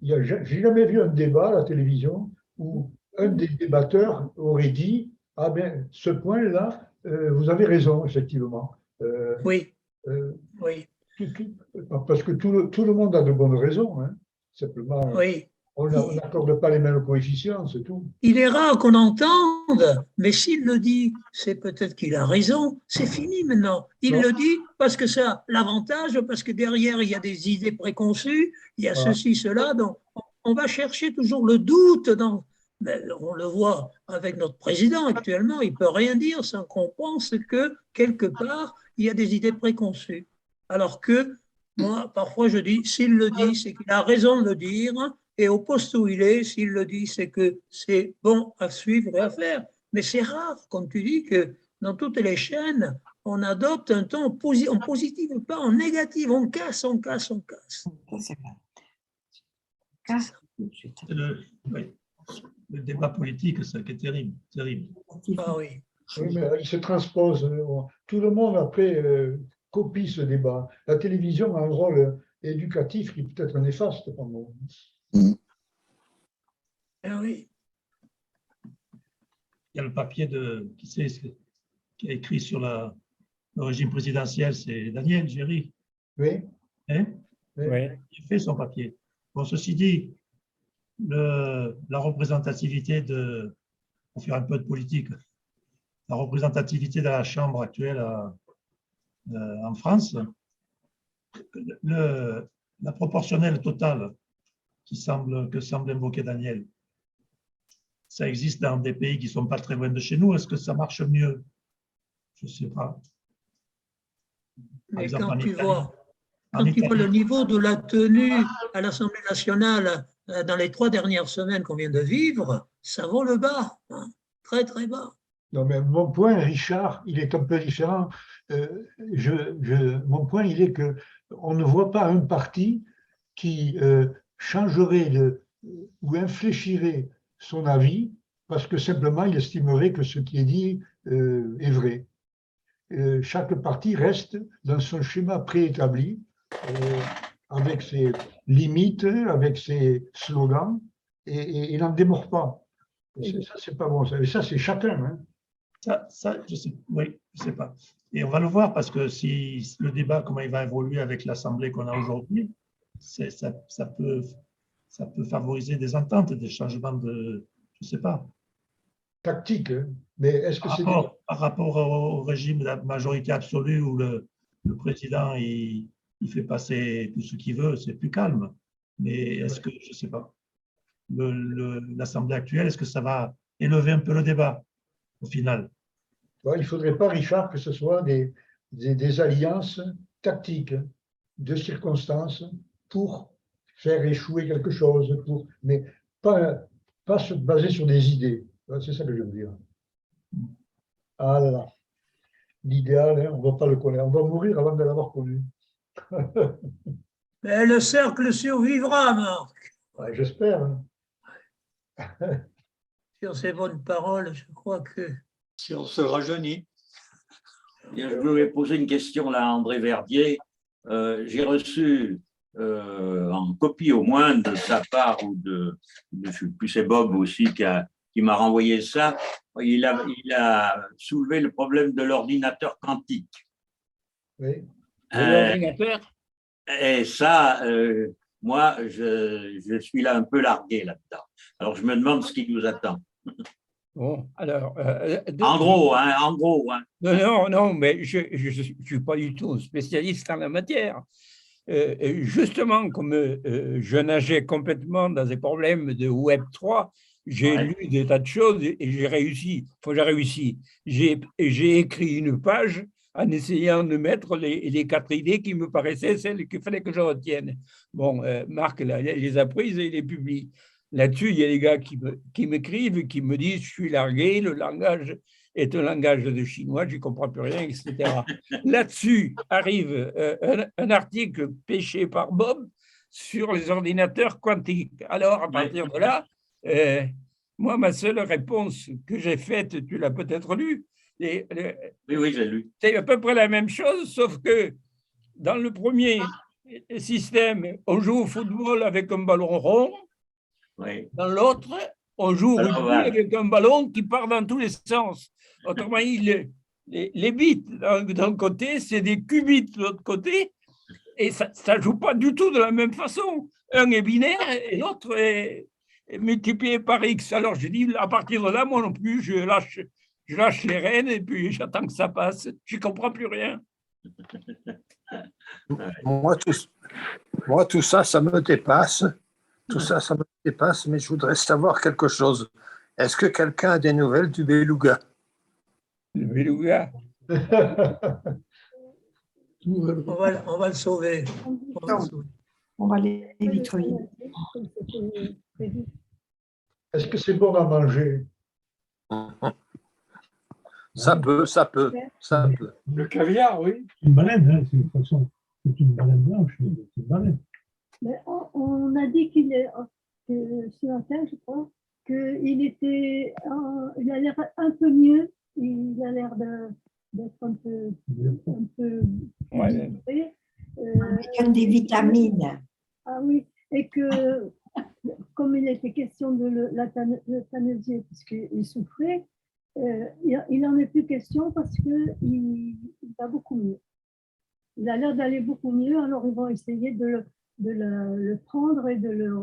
J'ai jamais vu un débat à la télévision où un des débatteurs aurait dit « Ah bien, ce point-là, vous avez raison, effectivement. » Oui. Parce que tout le monde a de bonnes raisons. Hein. Simplement, oui. On n'accorde pas les mêmes coefficients, c'est tout. Il est rare qu'on entende, mais s'il le dit, c'est peut-être qu'il a raison. C'est fini maintenant. Il le dit parce que ça a l'avantage, parce que derrière, il y a des idées préconçues, il y a ceci, cela. Donc, on va chercher toujours le doute. On le voit avec notre président actuellement, il ne peut rien dire sans qu'on pense que, quelque part, il y a des idées préconçues. Alors que, moi, parfois, je dis, s'il le dit, c'est qu'il a raison de le dire. Et au poste où il est, s'il le dit, c'est que c'est bon à suivre et à faire. Mais c'est rare, comme tu dis, que dans toutes les chaînes, on adopte un ton en positif, pas en négatif. On casse. C'est le débat politique, ça qui est terrible. Ah oui. Oui, mais il se transpose. Tout le monde, après, copie ce débat. La télévision a un rôle éducatif qui peut être néfaste pour nous. Ah oui. il y a le papier qui a écrit sur le régime présidentiel, c'est Daniel Géry. Oui. Hein? Oui. Il fait son papier. Bon, ceci dit, la représentativité pour faire un peu de politique, la représentativité de la Chambre actuelle en France, la proportionnelle totale que semble invoquer Daniel, ça existe dans des pays qui ne sont pas très loin de chez nous. Est-ce que ça marche mieux? Je ne sais pas. Mais quand tu vois le niveau de la tenue à l'Assemblée nationale dans les 3 dernières semaines qu'on vient de vivre, ça vaut le bas, hein, très très bas. Non, mais mon point, Richard, il est un peu différent. Mon point, il est que on ne voit pas un parti qui changerait ou infléchirait son avis parce que simplement il estimerait que ce qui est dit est vrai. Chaque parti reste dans son schéma préétabli, avec ses limites, avec ses slogans, et il n'en démord pas. Et ça, c'est pas bon. Et ça, c'est chacun. Hein. Ça, je sais, oui, je sais pas. Et on va le voir parce que si le débat, comment il va évoluer avec l'Assemblée qu'on a aujourd'hui, ça peut favoriser des ententes, des changements de, je sais pas. Tactique, hein. Mais est-ce que c'est par rapport au régime de la majorité absolue où le président il fait passer tout ce qu'il veut, c'est plus calme. Mais est-ce que, je sais pas, l'Assemblée actuelle, est-ce que ça va élever un peu le débat au final? Il ne faudrait pas, Richard, que ce soit des alliances tactiques, de circonstances, pour faire échouer quelque chose, mais pas se baser sur des idées. C'est ça que je veux dire. Ah là là. L'idéal, hein, on ne va pas le connaître. On va mourir avant de l'avoir connu. Mais le cercle survivra, Marc. Ouais, j'espère. Hein. Sur ces bonnes paroles, je crois que… Si on se rajeunit. Je voulais poser une question là à André Verdier. J'ai reçu en copie au moins de sa part, ou je ne sais plus, c'est Bob aussi qui m'a renvoyé ça. Il a soulevé le problème de l'ordinateur quantique. Oui. L'ordinateur. Et ça, moi, je suis là un peu largué là-dedans. Alors, je me demande ce qui nous attend. Bon, alors… en gros. Hein. Non, mais je ne suis pas du tout spécialiste en la matière. Justement, comme je nageais complètement dans des problèmes de Web 3, j'ai lu des tas de choses et j'ai réussi. Enfin, j'ai réussi. J'ai écrit une page en essayant de mettre les 4 idées qui me paraissaient celles qu'il fallait que je retienne. Bon, Marc les a prises et les publie. Là-dessus, il y a des gars qui m'écrivent, qui me disent « je suis largué, le langage est un langage de chinois, je ne comprends plus rien, etc. » Là-dessus arrive un article pêché par Bob sur les ordinateurs quantiques. Alors, à partir de là, moi, ma seule réponse que j'ai faite, tu l'as peut-être lue, oui, j'ai lu. C'est à peu près la même chose, sauf que dans le premier système, on joue au football avec un ballon rond. Oui. Dans l'autre, on joue au rugby avec un ballon qui part dans tous les sens. Autrement dit, les bits d'un côté, c'est des qubits de l'autre côté, et ça ne joue pas du tout de la même façon. Un est binaire et l'autre est multiplié par X. Alors, je dis, à partir de là, moi non plus, je lâche les rênes et puis j'attends que ça passe. Je ne comprends plus rien. Moi, tout ça, ça me dépasse. Tout ça, ça me dépasse, mais je voudrais savoir quelque chose. Est-ce que quelqu'un a des nouvelles du beluga? Le beluga? On va le sauver. On va l'éviter. Est-ce que c'est bon à manger? Ça peut. Le caviar, oui. Une baleine, hein, c'est une baleine blanche, c'est une baleine. Mais on a dit ce matin, je crois, il a l'air un peu mieux, il a l'air d'être un peu avec des vitamines. Ah oui, et que comme il était question de l'euthanasie, puisqu'il souffrait, il n'en est plus question parce qu'il va beaucoup mieux. Il a l'air d'aller beaucoup mieux, alors ils vont essayer de le prendre et de le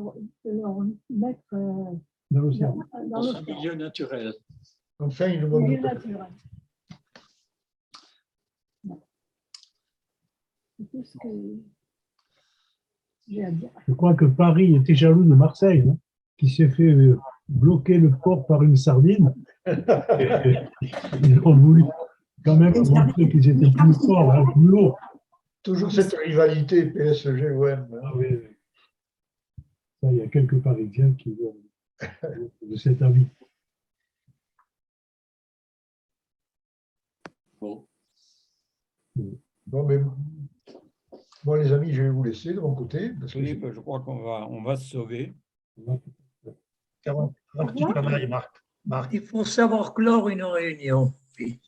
mettre Dans l'océan. Dans son milieu naturel. Comme ça, il nous dans le montre. milieu naturel. C'est tout ce que j'ai à dire. Je crois que Paris était jaloux de Marseille, hein, qui s'est fait bloquer le port par une sardine. Ils ont voulu quand même montrer qu'ils étaient plus forts, hein, plus lourds. Toujours cette rivalité PSG-OM. Ah oui, oui. Ça, il y a quelques Parisiens qui ont de cet avis. Bon. Bon, mais bon, les amis, je vais vous laisser de mon côté. Parce que Philippe, je crois qu'on va se sauver. Avant que tu t'en ailles, Marc. Il faut savoir clore une réunion. Oui.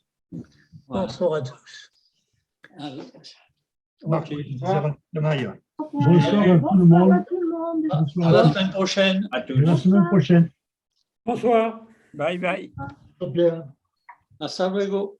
Bonsoir à tous. Marc, tu disais avant que tu t'en ailles. Bonsoir à tout le Bonsoir monde. à tout le monde. Bonsoir À à la tous. semaine prochaine. À tous. Et la semaine prochaine. Bonsoir. Bye bye. Bien. Hasta luego.